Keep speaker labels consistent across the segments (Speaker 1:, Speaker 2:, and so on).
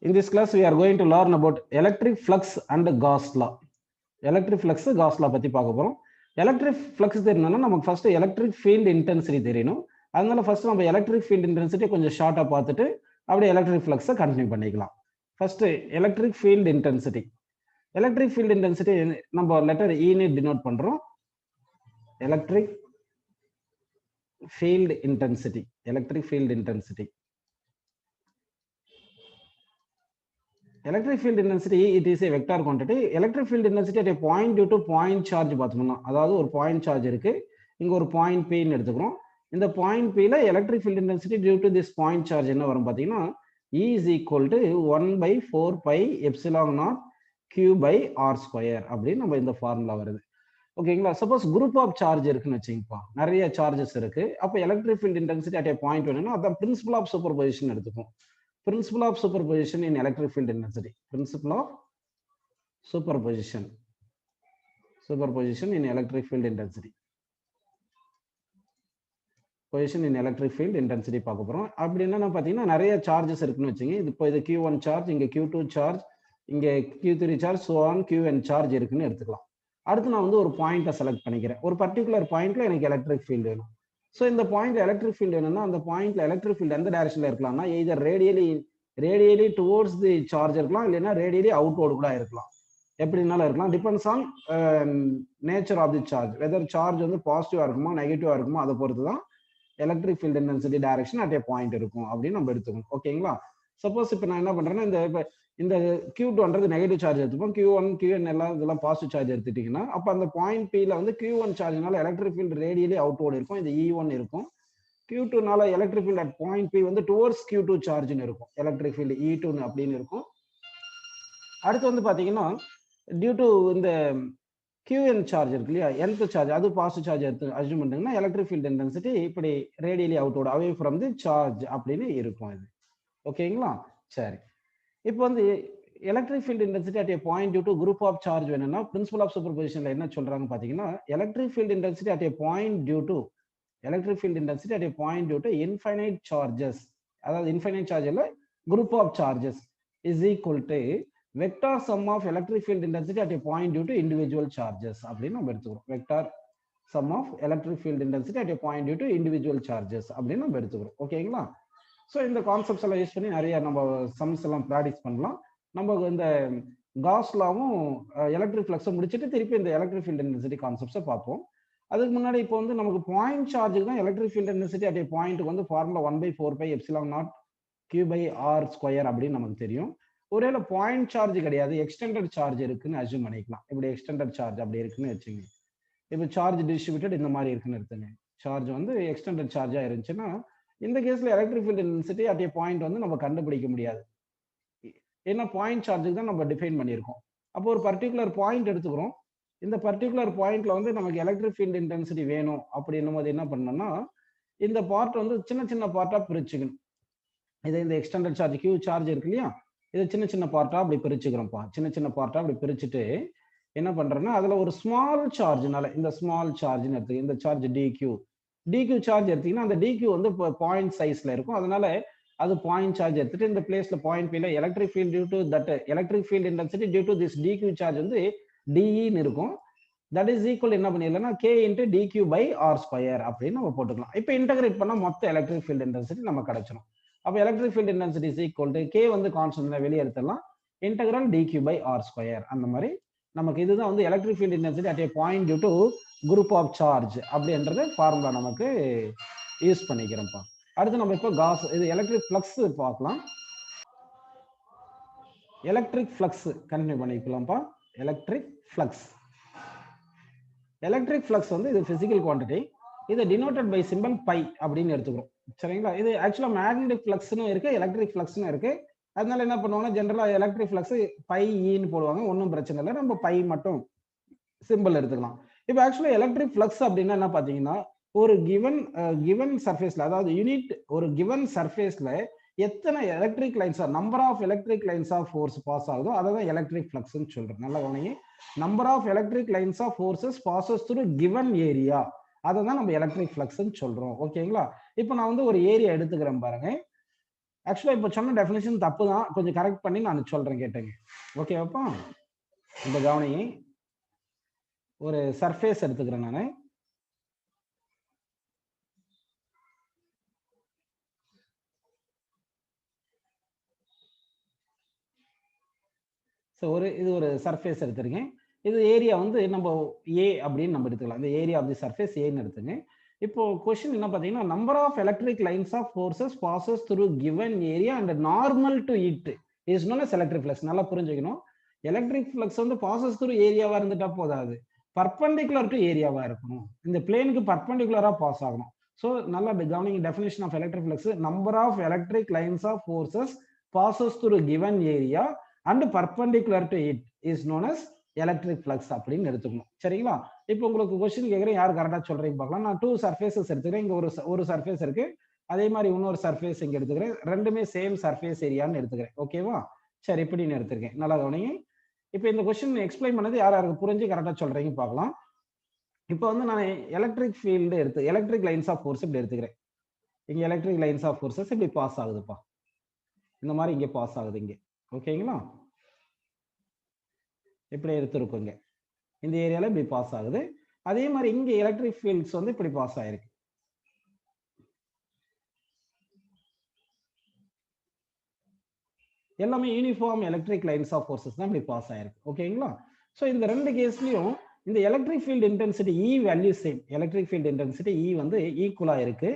Speaker 1: In this class, we are going to learn about electric flux and Gauss law. Electric flux, Gauss law பத்தி பார்க்க போறோம். Electric flux தெரியணும்னா நமக்கு first electric field intensity தெரியணும். அதனால first நம்ம electric field intensity கொஞ்சம் ஷார்ட்டா பார்த்துட்டு அப்படியே எலக்ட்ரிக் ஃப்ளக்ஸை கண்டினியூ பண்ணிக்கலாம். First electric field intensity. Electric field intensity நம்ம லெட்டர் ஈன்னு டினோட் பண்றோம். Electric field intensity. Electric field intensity. Electric field intensity, it is a vector quantity. Electric field intensity at a point due to point charge பார்த்தோம்னா, அதாவது ஒரு point charge இருக்கு, இங்க ஒரு point P ன்னு எடுத்துக்கிறோம். இந்த point P ல electric field intensity due to this point charge என்ன வரும் பார்த்தீங்கன்னா, E is equal to 1 by 4 pi epsilon naught Q by R square அப்படின்னு நம்ம இந்த ஃபார்முலா வருது. ஓகேங்களா? சப்போஸ் குரூப் ஆஃப் சார்ஜ் இருக்குன்னு வச்சுங்கப்பா, நிறைய சார்ஜஸ் இருக்கு. அப்போ electric field intensity at a point வேணும்னா அதான் பிரின்சிபல் ஆஃப் சூப்பர் பொசிஷன் எடுத்துக்கும். Principle of superposition in electric field intensity. Principle of superposition. Superposition in electric field intensity. Position in electric field intensity பார்க்க போறோம். அப்படி என்னன்னா பாத்தீங்கன்னா நிறைய சார்ஜஸ் இருக்குன்னு வச்சுங்க. இப்போ இது Q1 சார்ஜ், இங்க Q2 சார்ஜ், இங்க Q3 charge, so on Qn charge இருக்குன்னு எடுத்துக்கலாம். அடுத்து நான் வந்து ஒரு பாயிண்ட்டை செலக்ட் பண்ணிக்கிறேன். ஒரு பர்டிகுலர் பாயிண்ட்ல எனக்கு எலக்ட்ரிக் ஃபீல்ட் வேணும். ஸோ இந்த பாயிண்ட் எலக்ட்ரிக் ஃபீல்ட் வேணும்னா அந்த பாயிண்ட்ல எலக்ட்ரிக் ஃபீல்ட் எந்த டைரக்ஷன்ல இருக்கலாம்னா either radially towards the charge இருக்கலாம், இல்லைன்னா ரேடியலி அவுட்வர்டு கூட இருக்கலாம். எப்படினாலும் இருக்கலாம். Depends on nature of the charge. Whether charge வந்து பாசிட்டிவா இருக்குமா நெகட்டிவா இருக்குமா அதை பொறுத்து தான் electric field intensity direction at a point இருக்கும் அப்படின்னு நம்ம எடுத்துக்கணும். ஓகேங்களா? சப்போஸ் இப்போ நான் என்ன பண்றேன்னா இந்த Q2 நெகட்டிவ் சார்ஜ் எடுத்துப்போம், Q1 Qn இதெல்லாம் பாசிட்டிவ் சார்ஜ் எடுத்துட்டீங்கன்னா அப்போ அந்த பாயிண்ட் P ல வந்து Q1 சார்ஜ்னால எலக்ட்ரிக் ஃபீல்ட் ரேடியலி அவுட்வர்டு இருக்கும், இது E1 இருக்கும். Q2னால electric field at point P வந்து டுவர்ட்ஸ் Q2 சார்ஜ்னு இருக்கும், எலக்ட்ரிக் ஃபீல்ட் E2 அப்படின்னு இருக்கும். அடுத்து வந்து பாத்தீங்கன்னா டியூ டு இந்த Qn சார்ஜ் இருக்கு இல்லையா, nth சார்ஜ், அது பாசிட்டிவ் சார்ஜ் எடுத்து அஸ்யூம் பண்ணிங்கன்னா எலக்ட்ரிக் ஃபீல்ட் இன்டென்சிட்டி இப்படி radially outward away from the charge அப்படின்னு இருக்கும் இது. ஓகேங்களா? சரி, இப்போ வந்து electric field intensity at a point due to group of charge வேணும்னா பிரின்சிபல் ஆஃப் சூப்பர்பொசிஷன்ல என்ன சொல்றாங்க பாத்தீங்கன்னா, electric field intensity at a point due to electric field intensity at a point due to infinite charges, அதாவது infinite charge இல்ல group of charges is equal to vector sum of electric field intensity at a point due to individual charges அப்படின்னு நம்ம எடுத்துக்கிறோம். vector sum of electric field intensity at a point due to individual charges அப்படின்னு நம்ம எடுத்துக்கிறோம். ஓகேங்களா? So இந்த concepts எல்லாம் use பண்ணி நிறைய நம்ம சம்ஸ் எல்லாம் ப்ராக்டிஸ் பண்ணலாம். நம்ம இந்த காஸ் லாவும் எலக்ட்ரிக் ஃப்ளக்ஸை முடிச்சுட்டு திருப்பி இந்த எலக்ட்ரிக் ஃபீல்ட் இன்டென்சிட்டி கான்செப்ட்ஸை பார்ப்போம். அதுக்கு முன்னாடி இப்போ வந்து நமக்கு பாயிண்ட் சார்ஜுக்கு தான் எலக்ட்ரிக் ஃபீல்ட் இன்டென்சிட்டி அட் ஏ பாயிண்ட்டுக்கு வந்து formula 1 by 4 pi epsilon naught Q by R square அப்படின்னு நமக்கு தெரியும். ஒருவேளை பாயிண்ட் சார்ஜ் கிடையாது, எக்ஸ்டெண்டட் சார்ஜ் இருக்குன்னு அஸ்யூம் பண்ணிக்கலாம். இப்படி எக்ஸ்டெண்டட் சார்ஜ் அப்படி இருக்குன்னு வச்சுங்க. இப்போ சார்ஜ் டிஸ்ட்ரிபியூட்டட் இந்த மாதிரி இருக்குன்னு எடுத்துங்க. சார்ஜ் வந்து எக்ஸ்டெண்டட் சார்ஜா இருந்துச்சுன்னா இந்த கேஸ்ல electric field intensity at a point வந்து நம்ம கண்டுபிடிக்க முடியாது. ஏன்னா பாயிண்ட் சார்ஜுக்கு தான் நம்ம டிஃபைன் பண்ணியிருக்கோம். அப்போ ஒரு பர்டிகுலர் பாயிண்ட் எடுத்துக்கிறோம். இந்த பர்டிகுலர் பாயிண்ட்ல வந்து நமக்கு எலக்ட்ரிக் ஃபீல்ட் இன்டென்சிட்டி வேணும் அப்படின்னும் போது என்ன பண்ணணும்னா இந்த பார்ட் வந்து சின்ன சின்ன பார்ட்டா பிரிச்சுக்கணும். இதை இந்த எக்ஸ்டெண்டட் சார்ஜ் Q சார்ஜ் இருக்கு இல்லையா, இதை சின்ன சின்ன பார்ட்டா அப்படி பிரிச்சுக்கிறோம்ப்பா. சின்ன சின்ன பார்ட்டா அப்படி பிரிச்சுட்டு என்ன பண்றோம்னா அதுல ஒரு ஸ்மால் சார்ஜ்னால இந்த ஸ்மால் சார்ஜ்னு எடுத்து இந்த சார்ஜ் DQ சார்ஜ் எடுத்தீங்கன்னா அந்த DQ வந்து பாயிண்ட் சைஸ்ல இருக்கும். அதனால அது பாயிண்ட் சார்ஜ் எடுத்துட்டு இந்த பிளேஸ்ல பாயிண்ட் P ல electric field due to that electric field intensity due to this DQ charge வந்து DE இருக்கும். தட் இஸ் ஈக்குவல் என்ன பண்ணிடலாம்னா K into DQ by R square அப்படின்னு நம்ம போட்டுக்கலாம். இப்போ இன்டகிரேட் பண்ணா மொத்த எலக்ட்ரிக் ஃபீல்ட் இன்டென்சிட்டி நம்ம கிடைச்சிடும். அப்போ electric field intensity is equal to K வந்து கான்ஸ்டன்ட் வெளியே எடுத்துடலாம், integral DQ by R square. அந்த மாதிரி நமக்கு இதுதான் வந்து electric field intensity at a point due to group of charge அப்படின்றது ஃபார்முலா நமக்கு யூஸ் பண்ணிக்கிறோம்ப்பா. அடுத்து நம்ம இப்போ காஸ் இது எலக்ட்ரிக் ஃப்ளக்ஸ் பார்க்கலாம். எலக்ட்ரிக் ஃப்ளக்ஸ் கண்டினியூ பண்ணிக்கலாம்ப்பா. எலக்ட்ரிக் ஃப்ளக்ஸ் வந்து இது பிசிக்கல் குவான்டிட்டி. இதை டினோட்டட் பை சிம்பிள் பை அப்படின்னு எடுத்துக்கிறோம். சரிங்களா? இது ஆக்சுவலா மேக்னெட்டிக் ஃப்ளக்ஸ்னு இருக்கு, எலக்ட்ரிக் ஃப்ளக்ஸ்னு இருக்கு. அதனால என்ன பண்ணுவாங்கன்னா ஜென்ரலா எலக்ட்ரிக் ஃப்ளக்ஸ் பை ஈன்னு போடுவாங்க, ஒன்றும் பிரச்சனை இல்லை, நம்ம பை மட்டும் சிம்பிள் எடுத்துக்கலாம். இப்போ ஆக்சுவலா எலக்ட்ரிக் ஃப்ளக்ஸ் அப்படின்னா என்ன பார்த்தீங்கன்னா ஒரு கிவன் சர்ஃபேஸ்ல, அதாவது யூனிட் ஒரு கிவன் சர்ஃபேஸ்ல எத்தனை electric lines number of electric lines of force pass ஆகுதோ அதை தான் எலக்ட்ரிக் ஃப்ளக்ஸ்னு சொல்றோம். நல்லா கவனிங்க, number of electric lines of forces passes through given area, அதை தான் நம்ம எலக்ட்ரிக் ஃப்ளக்ஸ்னு சொல்றோம். ஓகேங்களா? இப்போ நான் வந்து ஒரு ஏரியா எடுத்துக்கிறேன் பாருங்க. ஆக்சுவலா இப்போ சொன்ன டெஃபினிஷன் தப்பு தான், கொஞ்சம் கரெக்ட் பண்ணி நான் சொல்றேன் கேட்டேங்க. ஓகேவாப்பா? இந்த கவனிங்க, ஒரு சர்ஃபேஸ் எடுத்துக்கிறேன் நான். ஸோ இது ஒரு சர்ஃபேஸ் எடுத்திருக்கேன். இது ஏரியா வந்து நம்ம ஏ அப்படின்னு நம்ம எடுத்துக்கலாம். இந்த ஏரியா ஆஃப் தி சர்ஃபேஸ் ஏன்னு எடுத்துங்க. இப்போ கொஸ்டின் என்ன பார்த்தீங்கன்னா, number of electric lines of forces passes through given area and normal to it is known as electric flux. நல்லா புரிஞ்சுக்கணும். எலக்ட்ரிக் ஃப்ளக்ஸ் வந்து பாசஸ் த்ரூ ஏரியாவா இருந்துட்டா போதாது, பர்பெண்டிகுலர் டு ஏரியாவா இருக்கணும். இந்த பிளேனுக்கு பர்பெண்டிகுலரா பாஸ் ஆகணும். ஸோ நல்லா கவனிங்க definition of electric flux. Number of electric lines of forces passes through given area and perpendicular to it is known as electric flux அப்படின்னு எடுத்துக்கணும். சரிங்களா? இப்போ உங்களுக்கு கொஸ்டின் கேட்குறேன், யார் கரெக்டா சொல்றீங்க பார்க்கலாம். நான் 2 சர்ஃபேசஸ் எடுத்துக்கிறேன். இங்க ஒரு சர்ஃபேஸ் இருக்கு, அதே மாதிரி இன்னொரு சர்ஃபேஸ் இங்க எடுத்துக்கிறேன். ரெண்டுமே சேம் சர்ஃபேஸ் ஏரியான்னு எடுத்துக்கிறேன். ஓகேவா? சரி, இப்படின்னு எடுத்திருக்கேன். நல்லா கவனிங்க. இப்போ இந்த கொஸ்டின் எக்ஸ்பிளைன் பண்ணது யார் யாருக்கு புரிஞ்சு கரெக்டா சொல்றீங்க பார்க்கலாம். இப்போ வந்து நான் electric field electric lines of force இப்படி எடுத்துக்கிறேன். இங்க எலக்ட்ரிக் லைன்ஸ் ஆஃப் ஃபோர்ஸஸ் இப்படி பாஸ் ஆகுதுப்பா. இந்த மாதிரி இங்க பாஸ் ஆகுது இங்க. ஓகேங்களா? இப்படி எடுத்துருக்கோங்க. இந்த ஏரியால இப்படி பாஸ் ஆகுது. அதே மாதிரி இங்க எலக்ட்ரிக் ஃபீல்ட்ஸ் வந்து இப்படி பாஸ் ஆயிருக்கு. எல்லாமே uniform electric lines of forces தான் இப்படி பாஸ் ஆயிருக்கு. ஓகேங்களா? ஸோ இந்த ரெண்டு கேஸ்லயும் இந்த electric field intensity E value same. Electric field intensity E வந்து ஈக்குவலா இருக்கு,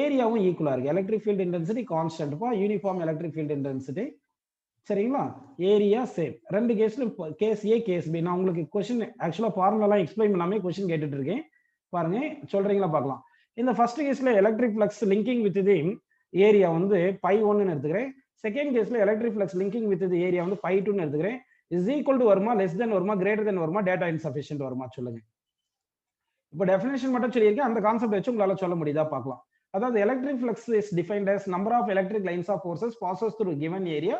Speaker 1: ஏரியாவும் ஈக்குவலா இருக்கு. எலக்ட்ரிக் ஃபீல்ட் இன்டென்சிட்டி கான்ஸ்டன்ட்ப்பா, யூனிஃபார்ம் எலக்ட்ரிக் ஃபீல்ட் இன்டென்சிட்டி. சரிங்களா? Area same. ரெண்டு கேஸ்ல கேஸ் ஏ கேஸ் பி. நான் உங்களுக்கு கொஸ்டின் ஆக்சுவலா ஃபார்முலா எக்ஸ்பிளைன் பண்ணாமே கொஸ்டின் கேட்டுட்டு இருக்கேன். பாருங்க, சொல்றீங்களா பார்க்கலாம். இந்த ஃபர்ஸ்ட் கேஸ்ல electric flux linking with the area வந்து π1 ன்னு எடுத்துக்கிறேன். செகண்ட் கேஸ்ல electric flux linking with the area வந்து π2 ன்னு எடுத்துக்கிறேன். இஸ் ஈக்குவல் டு வருமா, லெஸ் தென் வருமா, கிரேட்டர் தென் வருமா, டேட்டா இன்சஃபிஷியன்ட் வருமா சொல்லுங்க. இப்போ டெஃபினேஷன் மட்டும் சொல்லியிருக்கேன், அந்த கான்செப்ட் வச்சு உங்களால சொல்ல முடியுதா பார்க்கலாம். அதாவது electric flux is defined as number of electric lines of forces passes through given area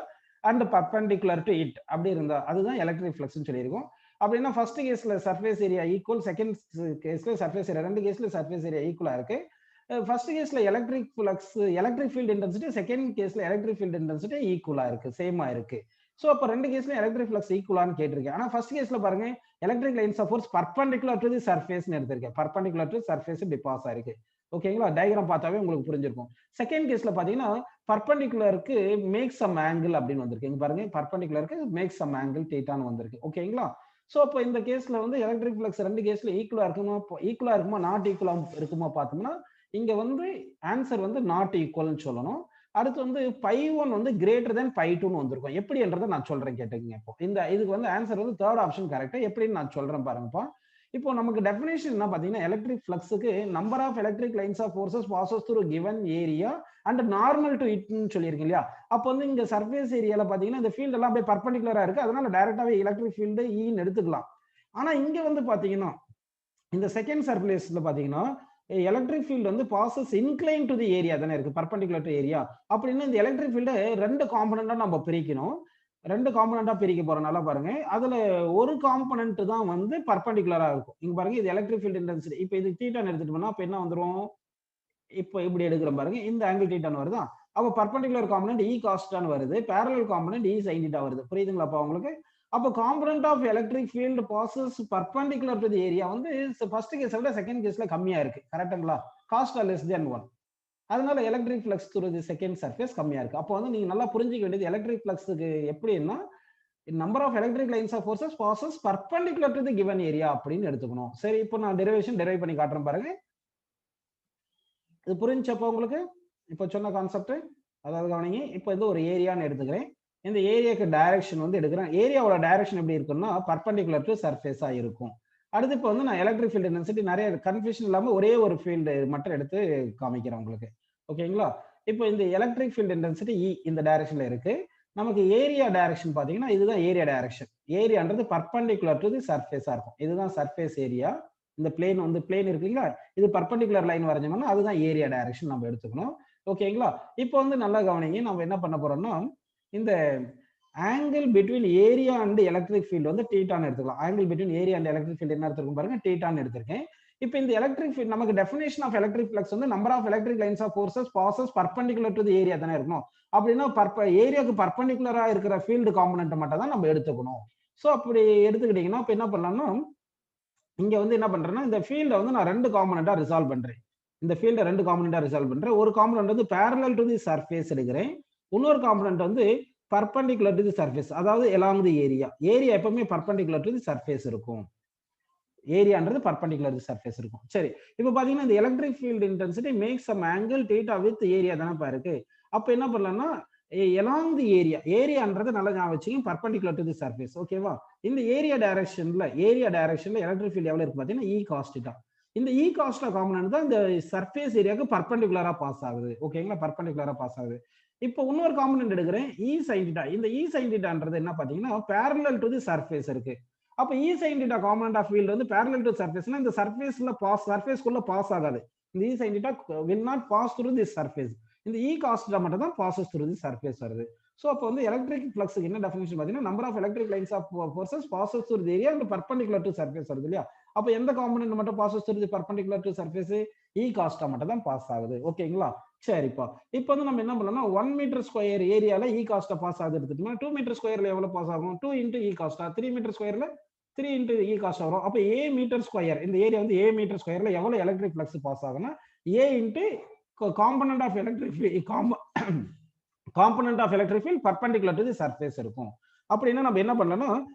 Speaker 1: and perpendicular to it அப்படி இருந்தா அதுதான் எலக்ட்ரிக் ஃப்ளக்ஸ்னு சொல்லியிருக்கோம். அப்படின்னா ஃபர்ஸ்ட் கேஸ்ல சர்ஃபேஸ் ஏரியா ஈக்குவல், செகண்ட் கேஸ்ல சர்ஃபேஸ் ஏரியா, ரெண்டு கேஸ்ல சர்ஃபேஸ் ஏரியா ஈக்குவலா இருக்கு. ஃபர்ஸ்ட் கேஸ்ல electric flux electric field intensity, second கேஸ்ல எலக்ட்ரிக் ஃபீல்ட் இன்டென்சிட்டி ஈக்குவலா இருக்கு, சேமா இருக்கு. சோ அப்ப ரெண்டு கேஸ்ல எலக்ட்ரிக் ஃப்ளக்ஸ் ஈக்குவலான்னு கேட்டிருக்கேன். ஆனா ஃபர்ஸ்ட் கேஸ்ல பாருங்க, electric lines of force perpendicular to the சர்ஃபேஸ்னு எடுத்திருக்கேன். பர்பெண்டிகுலர் டு சர்ஃபேஸ் இப்படி பாஸ் ஆயிருக்கு. ஓகேங்களா? டயகிராம் பார்த்தாவே உங்களுக்கு புரிஞ்சிருக்கும். செகண்ட் கேஸ்ல பாத்தீங்கன்னா பர்பெண்டிகுலருக்கு மேக் சம் ஆங்கிள் அப்படின்னு வந்திருக்கு. இங்க பாருங்க, பர்பெண்டிகுலருக்கு மேக் சம் ஆங்கிள் தீட்டான்னு வந்திருக்கு. ஓகேங்களா? சோ அப்போ இந்த கேஸ்ல வந்து எலக்ட்ரிக் ஃப்ளக்ஸ் ரெண்டு கேஸ்ல ஈக்குவலா இருக்குமா நாட் ஈக்குவலா இருக்குமா பார்த்தோம்னா, இங்க வந்து ஆன்சர் வந்து நாட் ஈக்குவல்னு சொல்லணும். அடுத்து வந்து π1 வந்து கிரேட்டர் தென் π2ன்னு வந்திருக்கும். எப்படின்றத நான் சொல்றேன் கேட்டுக்கங்க. இப்போ இதுக்கு வந்து ஆன்சர் வந்து தேர்ட் ஆப்ஷன் கரெக்டா, எப்படின்னு நான் சொல்றேன் பாருங்கப்பா. இப்போ நமக்கு டெஃபினேஷன் என்ன பாத்தீங்கன்னா, எலக்ட்ரிக் ஃப்ளக்ஸுக்கு number of electric lines of forces passes through given area and normal to இட்னு சொல்லியிருக்கேன் இல்லையா? அப்போ வந்து இங்க சர்ஃபேஸ் ஏரியால பாத்தீங்கன்னா இந்த ஃபீல்ட் எல்லாம் அப்படியே பர்பெண்டிகுலரா இருக்கு, அதனால டைரக்டாவே எலக்ட்ரிக் ஃபீல்டு ஈன்னு எடுத்துக்கலாம். ஆனா இங்க வந்து பாத்தீங்கன்னா இந்த செகண்ட் சர்ஃபேஸ்ல பாத்தீங்கன்னா எலக்ட்ரிக் ஃபீல்டு வந்து passes incline to the area தானே இருக்கு, பர்பெண்டிகுலர் டு ஏரியா. அப்படின்னா இந்த எலக்ட்ரிக் ஃபீல்டு ரெண்டு காம்பனண்டா நம்ம பிரிக்கணும். ரெண்டு காம்பனண்டா பிரிக்க போறோம். நல்லா பாருங்க, அதுல ஒரு காம்பனன்ட் தான் வந்து பர்பெண்டிகுலரா இருக்கும். இங்க பாருங்க, இது எலக்ட்ரிக் ஃபீல்ட் இன்டென்சிட்டி. இப்போ இது தீட்டான்னு எடுத்துட்டோம்னா அப்ப என்ன வந்துரும், இப்போ இப்படி எடுக்கிறோம் பாருங்க, இந்த ஆங்கிள் தீட்டான்னு வருதா? அப்ப பர்பெண்டிகுலர் காம்பனன்ட் இ காஸ்டான்னு வருது, parallel component E sine theta வருது. புரியுதுங்களாப்பா உங்களுக்கு? அப்போ component of electric field passes perpendicular to the area வந்து ஃபர்ஸ்ட் கேஸை விட செகண்ட் கேஸ்ல கம்மியா இருக்கு. கரெக்ட்டுங்களா? Cos less than 1. அதனால electric flux through the second surface கம்மியா இருக்கு. அப்போ வந்து நீங்க நல்லா புரிஞ்சுக்க வேண்டியது எலக்ட்ரிக் ஃப்ளக்ஸுக்கு எப்படின்னா number of electric lines of forces passes perpendicular to the given area அப்படின்னு எடுத்துக்கணும். சரி, இப்போ நான் டெரிவ் பண்ணி காட்டுறேன் பாருங்க. இது புரிஞ்சப்போ உங்களுக்கு இப்போ சொன்ன கான்செப்ட்? அதாவது கவனிங்க, இப்போ இது ஒரு ஏரியான்னு எடுத்துக்கிறேன். இந்த ஏரியாக்கு டைரக்ஷன் வந்து எடுக்கிறேன். ஏரியாவோட டைரக்ஷன் எப்படி இருக்குன்னா பர்பெண்டிகுலர் டு சர்ஃபேஸா இருக்கும். அடுத்து இப்போ வந்து நான் எலக்ட்ரிக் ஃபீல்ட் இன்டென்சிட்டி நிறைய கன்ஃபியூஷன் இல்லாம ஒரே ஒரு ஃபீல்டு மட்டும் எடுத்து காமிக்கிறேன் உங்களுக்கு. ஓகேங்களா? இப்போ இந்த எலக்ட்ரிக் ஃபீல்ட் இன்டென்சிட்டி இ இந்த டைரக்ஷன்ல இருக்கு. நமக்கு ஏரியா டைரக்ஷன் பாத்தீங்கன்னா இதுதான் ஏரியா டைரக்ஷன். ஏரியான்றது பர்பெண்டிகுலர் டு தி சர்ஃபேஸா இருக்கும். இதுதான் சர்ஃபேஸ் ஏரியா. இந்த பிளேன் வந்து பிளேன் இருக்குங்களா, இது பர்பெண்டிகுலர் லைன் வரைஞ்சோம்னா அதுதான் ஏரியா டைரக்ஷன் நம்ம எடுத்துக்கணும். ஓகேங்களா? இப்போ வந்து நல்லா கவனிங்க, நம்ம என்ன பண்ண போறோம்னா இந்த angle between area and electric field வந்து தீட்டான்னு எடுத்துக்கலாம். Angle between area and electric field என்ன எடுத்துருக்கோம் பாருங்க, தீட்டான்னு எடுத்திருக்கேன். இப்போ இந்த எலக்ட்ரிக் ஃபீல்ட் நமக்கு டெஃபினேஷன் ஆஃப் எலக்ட்ரிக் ஃப்ளக்ஸ் வந்து number of electric lines of forces passes perpendicular to the area தானே இருக்கணும். அப்படின்னா ஏரியாவுக்கு பர்பெண்டிகுலரா இருக்கிற ஃபீல்டு காம்பனன்ட் மட்டும் தான் நம்ம எடுத்துக்கணும். ஸோ அப்படி எடுத்துக்கிட்டீங்கன்னா இப்போ என்ன பண்ணலாம்னா இங்க வந்து என்ன பண்றேன்னா இந்த ஃபீல்டை வந்து நான் 2 காம்பனண்டா ரிசால்வ் பண்றேன். இந்த ஃபீல்டை 2 காம்பனண்டா ரிசால்வ் பண்றேன். ஒரு காம்பனன்ட் வந்து பேரலல் டு தி சர்ஃபேஸ் எடுக்கிறேன். இன்னொரு காம்பனன்ட் வந்து பர்பெண்டிகுலர் டு தி சர்ஃபேஸ், அதாவது along தி ஏரியா. ஏரியா எப்பவுமே பர்பெண்டிகுலர் டு தி சர்ஃபேஸ் இருக்கும். ஏரியான்றது பர்பெண்டிகுலர் டு சர்ஃபேஸ் இருக்கும். சரி, இப்போ பாத்தீங்கன்னா இந்த electric field intensity makes some angle theta with area தானே இருக்கு. அப்ப என்ன பண்ணலாம்னா along தி ஏரியான்றது நல்லா ஞாபகம் வச்சுக்கோங்க, பர்பெண்டிகுலர் டு தி சர்ஃபேஸ். ஓகேவா? இந்த ஏரியா டைரக்ஷன்ல எலக்ட்ரிக் ஃபீல்ட் எவ்வளவு இருக்கு பாத்தீங்கன்னா E cos θ. இந்த E cos θ காம்பனன்ட் தான் இந்த சர்ஃபேஸ் ஏரியாவுக்கு பர்பெண்டிகுலரா பாஸ் ஆகுது. ஓகேங்களா? பர்பெண்டிகுலரா பாஸ் ஆகுது. இப்போ இன்னொரு காம்பனன்ட் எடுக்கிறேன் E sin θ. இந்த E sin θன்றது என்ன பாத்தீங்கன்னா parallel to the surface இருக்கு. அப்ப E sin θ component of field வந்து parallel to surfaceனா இந்த சர்ஃபேஸ்க்குள்ள பாஸ் ஆகாது. இந்த E sin θ will not pass through this surface. இந்த E cos θ மட்டும் தான் passes through the surface வருது. சோ அப்ப வந்து எலக்ட்ரிக் ஃப்ளக்ஸ்க்கு என்ன டெஃபினிஷன் பாத்தீங்கன்னா number of electric lines of forces passes through the area and perpendicular to surface வருது இல்லையா? அப்ப எந்த காம்பனன்ட் மட்டும் bosses through the perpendicular to surface? E cos θ மட்டும் தான் பாஸ் ஆகுது. ஓகேங்களா? சரிப்பா. இப்போ வந்து நம்ம என்ன பண்ணலாம்னா 1 மீட்டர் ஸ்கொயர் ஏரியால E cos θ பாஸ் ஆகுது எடுத்துட்டோம்னா 2 மீட்டர் ஸ்கொயர்ல எவ்வளவு பாஸ் ஆகும்? 2 into E cos θ. 3 மீட்டர் ஸ்கொயர்ல 3 into E cos θ வரும். அப்ப A மீட்டர் ஸ்கொயர், இந்த ஏரியா வந்து A மீட்டர் ஸ்கொயர்ல எவ்வளவு எலக்ட்ரிக் ஃப்ளக்ஸ் பாஸ் ஆகும்னா A into component of electric component of electric field perpendicular to the surface இருக்கும். அப்படின்னா நம்ம என்ன பண்ணலாம்னா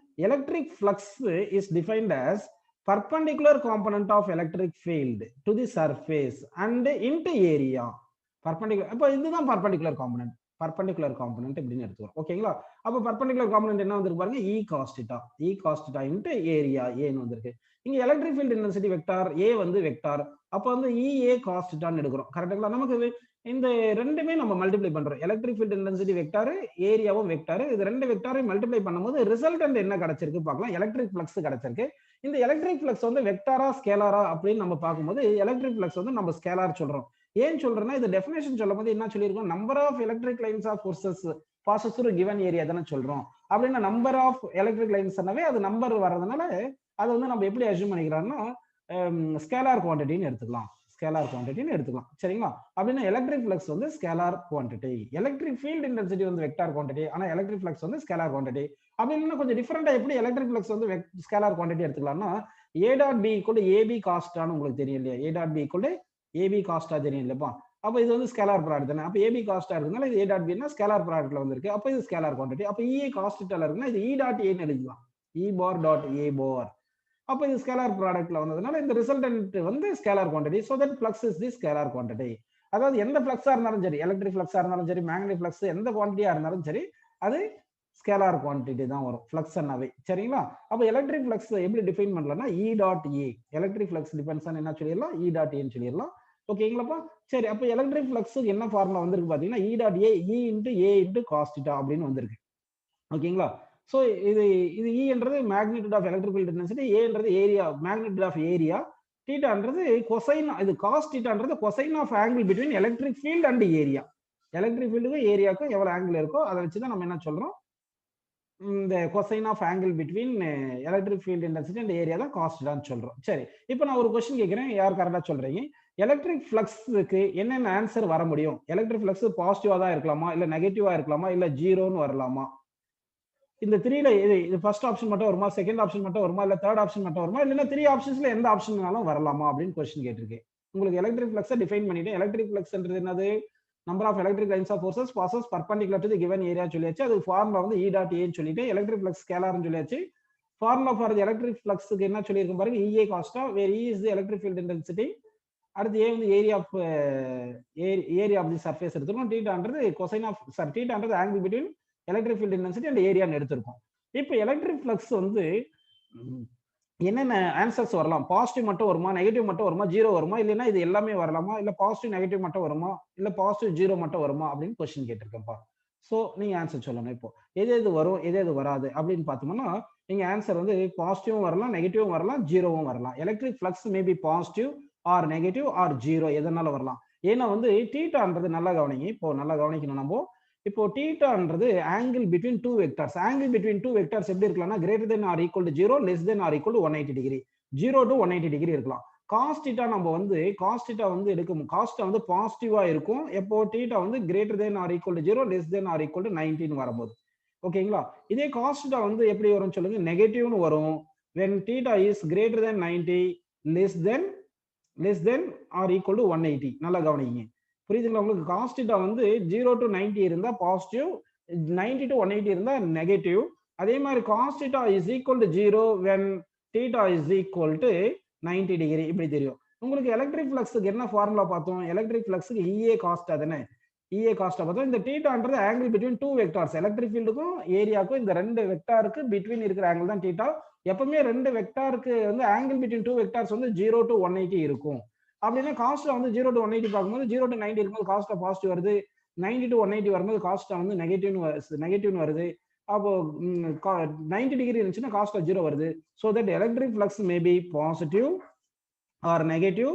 Speaker 1: electric flux is defined as perpendicular component of electric field to the surface and into area. Perpendicular, அப்ப இதுதான் perpendicular component இப்படின்னு எடுத்துக்கிறோம். ஓகேங்களா? அப்ப பர்பெண்டிகுலர் காம்பனன்ட் என்ன வந்திருக்கு பாருங்க, E cos θ into ஏரியா ஏன்னு வந்திருக்கு. இங்க electric field intensity vector A வந்து வெக்டார், அப்ப வந்து EA cos θ ன்னு எடுக்கிறோம். கரெக்ட்டுங்களா? நமக்கு இந்த ரெண்டுமே நம்ம மல்டிப்ளை பண்றோம். எலக்ட்ரிக் ஃபீல்ட் இன்டென்சிட்டி வெக்டார், ஏரியாவும் வெக்டார். இது ரெண்டு வெக்டாரையும் மல்டிப்ளை பண்ணும்போது ரிசல்டன்ட் என்ன கிடைச்சிருக்கு பார்க்கலாம். எலக்ட்ரிக் ஃப்ளக்ஸ் கிடைச்சிருக்கு. இந்த எலக்ட்ரிக் ஃப்ளக்ஸ் வந்து வெக்டாரா ஸ்கேலாரா அப்படின்னு நம்ம பார்க்கும்போது எலக்ட்ரிக் ஃப்ளக்ஸ் வந்து நம்ம ஸ்கேலார் சொல்றோம். ஏன் சொல்றேன்னா இது டெஃபினேஷன் சொல்லும்போது என்ன சொல்லியிருக்கோம், number of electric lines of forces passes through given area தானே சொல்றோம். அப்படின்னா நம்பர் ஆஃப் எலக்ட்ரிக் லைன்ஸ்னாவே அது நம்பர் வர்றதுனால அது வந்து நம்ம எப்படி அஸ்யூம் பண்ணிக்கிறோம்னா ஸ்கேலார் குவான்டிட்டின்னு எடுத்துக்கலாம். சரிங்களா? அப்படின்னா எலக்ட்ரிக் ஃப்ளக்ஸ் வந்து scalar quantity, electric field intensity வந்து வெக்டார் குவான்டிட்டி, ஆனா எலக்ட்ரிக் ஃப்ளக்ஸ் வந்து ஸ்கேலார் குவான்டிட்டி. அப்படின்னா கொஞ்சம் டிஃபரெண்டா எப்படி எலக்ட்ரிக் ஃப்ளக்ஸ் வந்து ஸ்கேலார் குவான்டிட்டி எடுத்துக்கலாம்னா A dot B equal AB cos θ ன்னு உங்களுக்கு தெரியும் இல்லையா? A dot B equal AB cos θ தெரியும் இல்லப்பா? அப்ப இது வந்து ஸ்கேலார் ப்ராடக்ட் தானே. அப்ப AB cos θ இருக்குனால இது A டாட் B னா ஸ்கேலார் ப்ராடக்ட்ல வந்திருக்கு. அப்ப இது ஸ்கேலார் குவான்டிட்டி. அப்ப EA cos θ ல இருக்குனா இது E டாட் A ன்னு எழுதலாம். E பார் டாட் A பார். அப்ப இது ஸ்கேலார் ப்ராடக்ட்ல வந்ததுனால இந்த ரிசல்டன்ட் வந்து scalar quantity. So that flux is the scalar quantity. அதாவது எந்த ஃப்ளக்ஸா இருந்தாலும் சரி, எலக்ட்ரிக் ஃப்ளக்ஸா இருந்தாலும் சரி, மேக்னெட்டிக் ஃப்ளக்ஸ் எந்த குவான்டிட்டியா இருந்தாலும் சரி, அது ஸ்கேலார் குவான்டிட்டி தான் வரும் ஃப்ளக்ஸ்னாவே. சரிங்களா? அப்ப எலக்ட்ரிக் ஃப்ளக்ஸ் எப்படி டிஃபைன் பண்ணலாம்னா E dot A, electric flux depends on என்ன சொல்லிடலாம், E டாட் A ன்னு சொல்லிடலாம். ஓகேங்களாப்பா? சரி, அப்ப எலக்ட்ரிக் ஃப்ளக்ஸ்க்கு என்ன ஃபார்முலா வந்திருக்கு பாத்தீங்கன்னா E dot A, E into A into cos θ அப்படின்னு வந்திருக்கு. ஓகேங்களா? சோ இது E என்றது magnitude of electric field intensity, A என்றது ஏரியா, மேக்னிட்யூட் ஆஃப் ஏரியா, θன்றது கொசைன், இது cos θன்றது cosine of angle between electric field and area. எலக்ட்ரிக் ஃபீல்டுக்கும் ஏரியாக்கும் எவ்வளவு ஆங்கிள் இருக்கோ அதை வச்சு தான் நம்ம என்ன சொல்றோம், இந்த cosine of angle between electric field intensity and area தான் cos θ ன்னு சொல்றோம். சரி, இப்போ நான் ஒரு क्वेश्चन கேக்குறேன், யார் கரெக்ட்டா சொல்றீங்க? எலக்ட்ரிக் ஃப்ளக்ஸ்க்கு என்னென்ன ஆன்சர் வர முடியும்? எலக்ட்ரிக் ஃப்ளக்ஸ் பாசிட்டிவா தான் இருக்கலாமா, இல்ல நெகட்டிவா இருக்கலாமா, இல்ல ஜீரோன்னு வரலாமா? இந்த 3ல இது ஃபர்ஸ்ட் ஆப்ஷன் மட்டும் வருமா, செகண்ட் ஆப்ஷன் மட்டும் வருமா, இல்ல தேர்ட் ஆப்ஷன் மட்டும் வருமா, இல்ல 3 ஆப்ஷன்ஸ்ல எந்த ஆப்ஷன்னாலும் வரலாமா அப்படின்னு क्वेश्चन கேட்டிருக்கேன். உங்களுக்கு எலக்ட்ரிக் ஃப்ளக்ஸை டிஃபைன் பண்ணிட்டு, எலக்ட்ரிக் ஃப்ளக்ஸ்ன்றது என்னது, number of electric lines of forces passes perpendicular to the given area சொல்லியாச்சு. அது ஃபார்முலா வந்து E டாட் A ன்னு சொல்லிட்டு எலக்ட்ரிக் ஃப்ளக்ஸ் ஸ்கேலார்னு சொல்லியாச்சு. ஃபார்முலா ஃபார் தி எலக்ட்ரிக் ஃப்ளக்ஸ்க்கு என்ன சொல்லியிருக்கோம் பாருங்க, EA cos θ, where E is the electric field intensity. அடுத்து A வந்து ஏரியா ஆஃப் தி சர்ஃபேஸ் எடுத்துக்கணும். θன்றது கொசைன் ஆஃப் θன்றது angle between electric field intensity and ஏரியான்னு எடுத்திருக்கோம். இப்போ எலக்ட்ரிக் ஃப்ளக்ஸ் வந்து என்னென்ன ஆன்சர்ஸ் வரலாம், பாசிட்டிவ் மட்டும் வருமா, நெகட்டிவ் மட்டும் வருமா, ஜீரோ வருமா, இல்லைன்னா இது எல்லாமே வரலாமா, இல்ல பாசிட்டிவ் நெகட்டிவ் மட்டும் வருமா, இல்ல பாசிட்டிவ் ஜீரோ மட்டும் வருமா அப்படின்னு क्वेश्चन கேட்டிருக்கேன்ப்பா. சோ நீங்க ஆன்சர் சொல்லணும். இப்போ எது வரும் எது வராது அப்படின்னு பார்த்தோம்னா நீங்க ஆன்சர் வந்து பாசிட்டிவும் வரலாம், நெகட்டிவும் வரலாம், ஜீரோவும் வரலாம். Electric flux may be positive or negative or zero, எதனால வரலாம். ஏன்னா வந்து θன்றது நல்லா கவனிங்க, இப்போ நல்லா கவனிக்கணும். நம்ம இப்போ θன்றது angle between two vectors. Angle between two vectors எப்படி இருக்கலாம்னா greater than or equal to 0, less than or equal to 180 degree, 0 to 180 degree இருக்கலாம். காஸ் தீட்டா நம்ம வந்து காஸ் தீட்டா வந்து எடுக்கும், காஸ்ட் வந்து பாசிட்டிவா இருக்கும் எப்போ தீட்டா வந்து greater than or equal to 0 less than or equal to 19 வரும்போது. ஓகேங்களா? இதே காஸ் தீட்டா வந்து எப்படி வரும்னு சொல்லுங்க, நெகட்டிவ்னு வரும் when theta is greater than 90 less than or equal to 180. நல்லா கவனிங்க. புரியுதுங்களா உங்களுக்கு? காஸ் தீட்டா வந்து 0 to 90 இருந்தா பாசிட்டிவ், 90 to 180 இருந்தா நெகட்டிவ். அதே மாதிரி cos theta is equal to 0 when theta is equal to 90 degree. இப்படி தெரியும். உங்களுக்கு எலக்ட்ரிக் ஃப்ளக்ஸுக்கு என்ன ஃபார்முலா பார்த்தோம்? எலக்ட்ரிக் ஃப்ளக்ஸுக்கு EA காஸ்டா தானே? EA காஸ்டா பார்த்தோம். இந்த தீட்டான்றது ஆங்கிள் பிட்வீன் டூ வெக்டார்ஸ், எலக்ட்ரிக் ஃபீல்டுக்கும் ஏரியாவுக்கும் இந்த ரெண்டு வெக்டாருக்கு பிட்வீன் இருக்கிற ஆங்கிள் தான் தீட்டா. எப்பவுமே ரெண்டு வெக்டாருக்கு வந்து ஆங்கிள் பிட்வீன் டூ வெக்டார்ஸ் வந்து 0 to 180 இருக்கும். அப்படின்னா காஸ்ட்ல வந்து 0 to 180 பார்க்கும்போது 0 to 90 இருக்கும்போது காஸ்டா பாசிட்டிவ் வருது, 90 to 180 வரும்போது காஸ்டா வந்து நெகட்டிவ்னு வருது. அப்போ 90 டிகிரி இருந்துச்சுன்னா காஸ்டா 0 வருது. So that electric flux may be positive or negative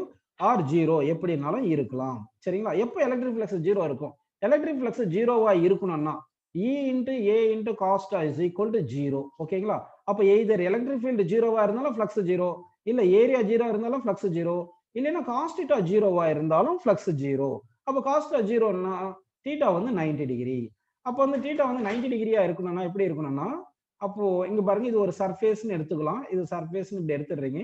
Speaker 1: or 0 எப்படினாலும் இருக்கலாம். சரிங்களா? எப்போ எலக்ட்ரிக் ஃப்ளக்ஸ் 0 இருக்கும்? எலக்ட்ரிக் ஃப்ளக்ஸ் 0வா இருக்கணும்னா E into A into cos theta is equal to 0. ஓகேங்களா? அப்ப either எலக்ட்ரிக் ஃபீல்ட் 0வா இருந்தாலும் ஃப்ளக்ஸ் 0, இல்ல ஏரியா 0 இருந்தாலும் ஃப்ளக்ஸ் 0, இல்லைன்னா cos theta 0வா இருந்தாலும் ஃப்ளக்ஸ் 0. அப்ப cos theta 0னா தீட்டா வந்து 90 டிகிரி. அப்ப வந்து தீட்டா வந்து 90 டிகிரியா இருக்கணும்னா எப்படி இருக்கணும்னா, அப்போ இங்க பாருங்க இது ஒரு சர்ஃபேஸ்னு எடுத்துக்கலாம். இது சர்ஃபேஸ்னு இப்படி எடுத்துடுறீங்க.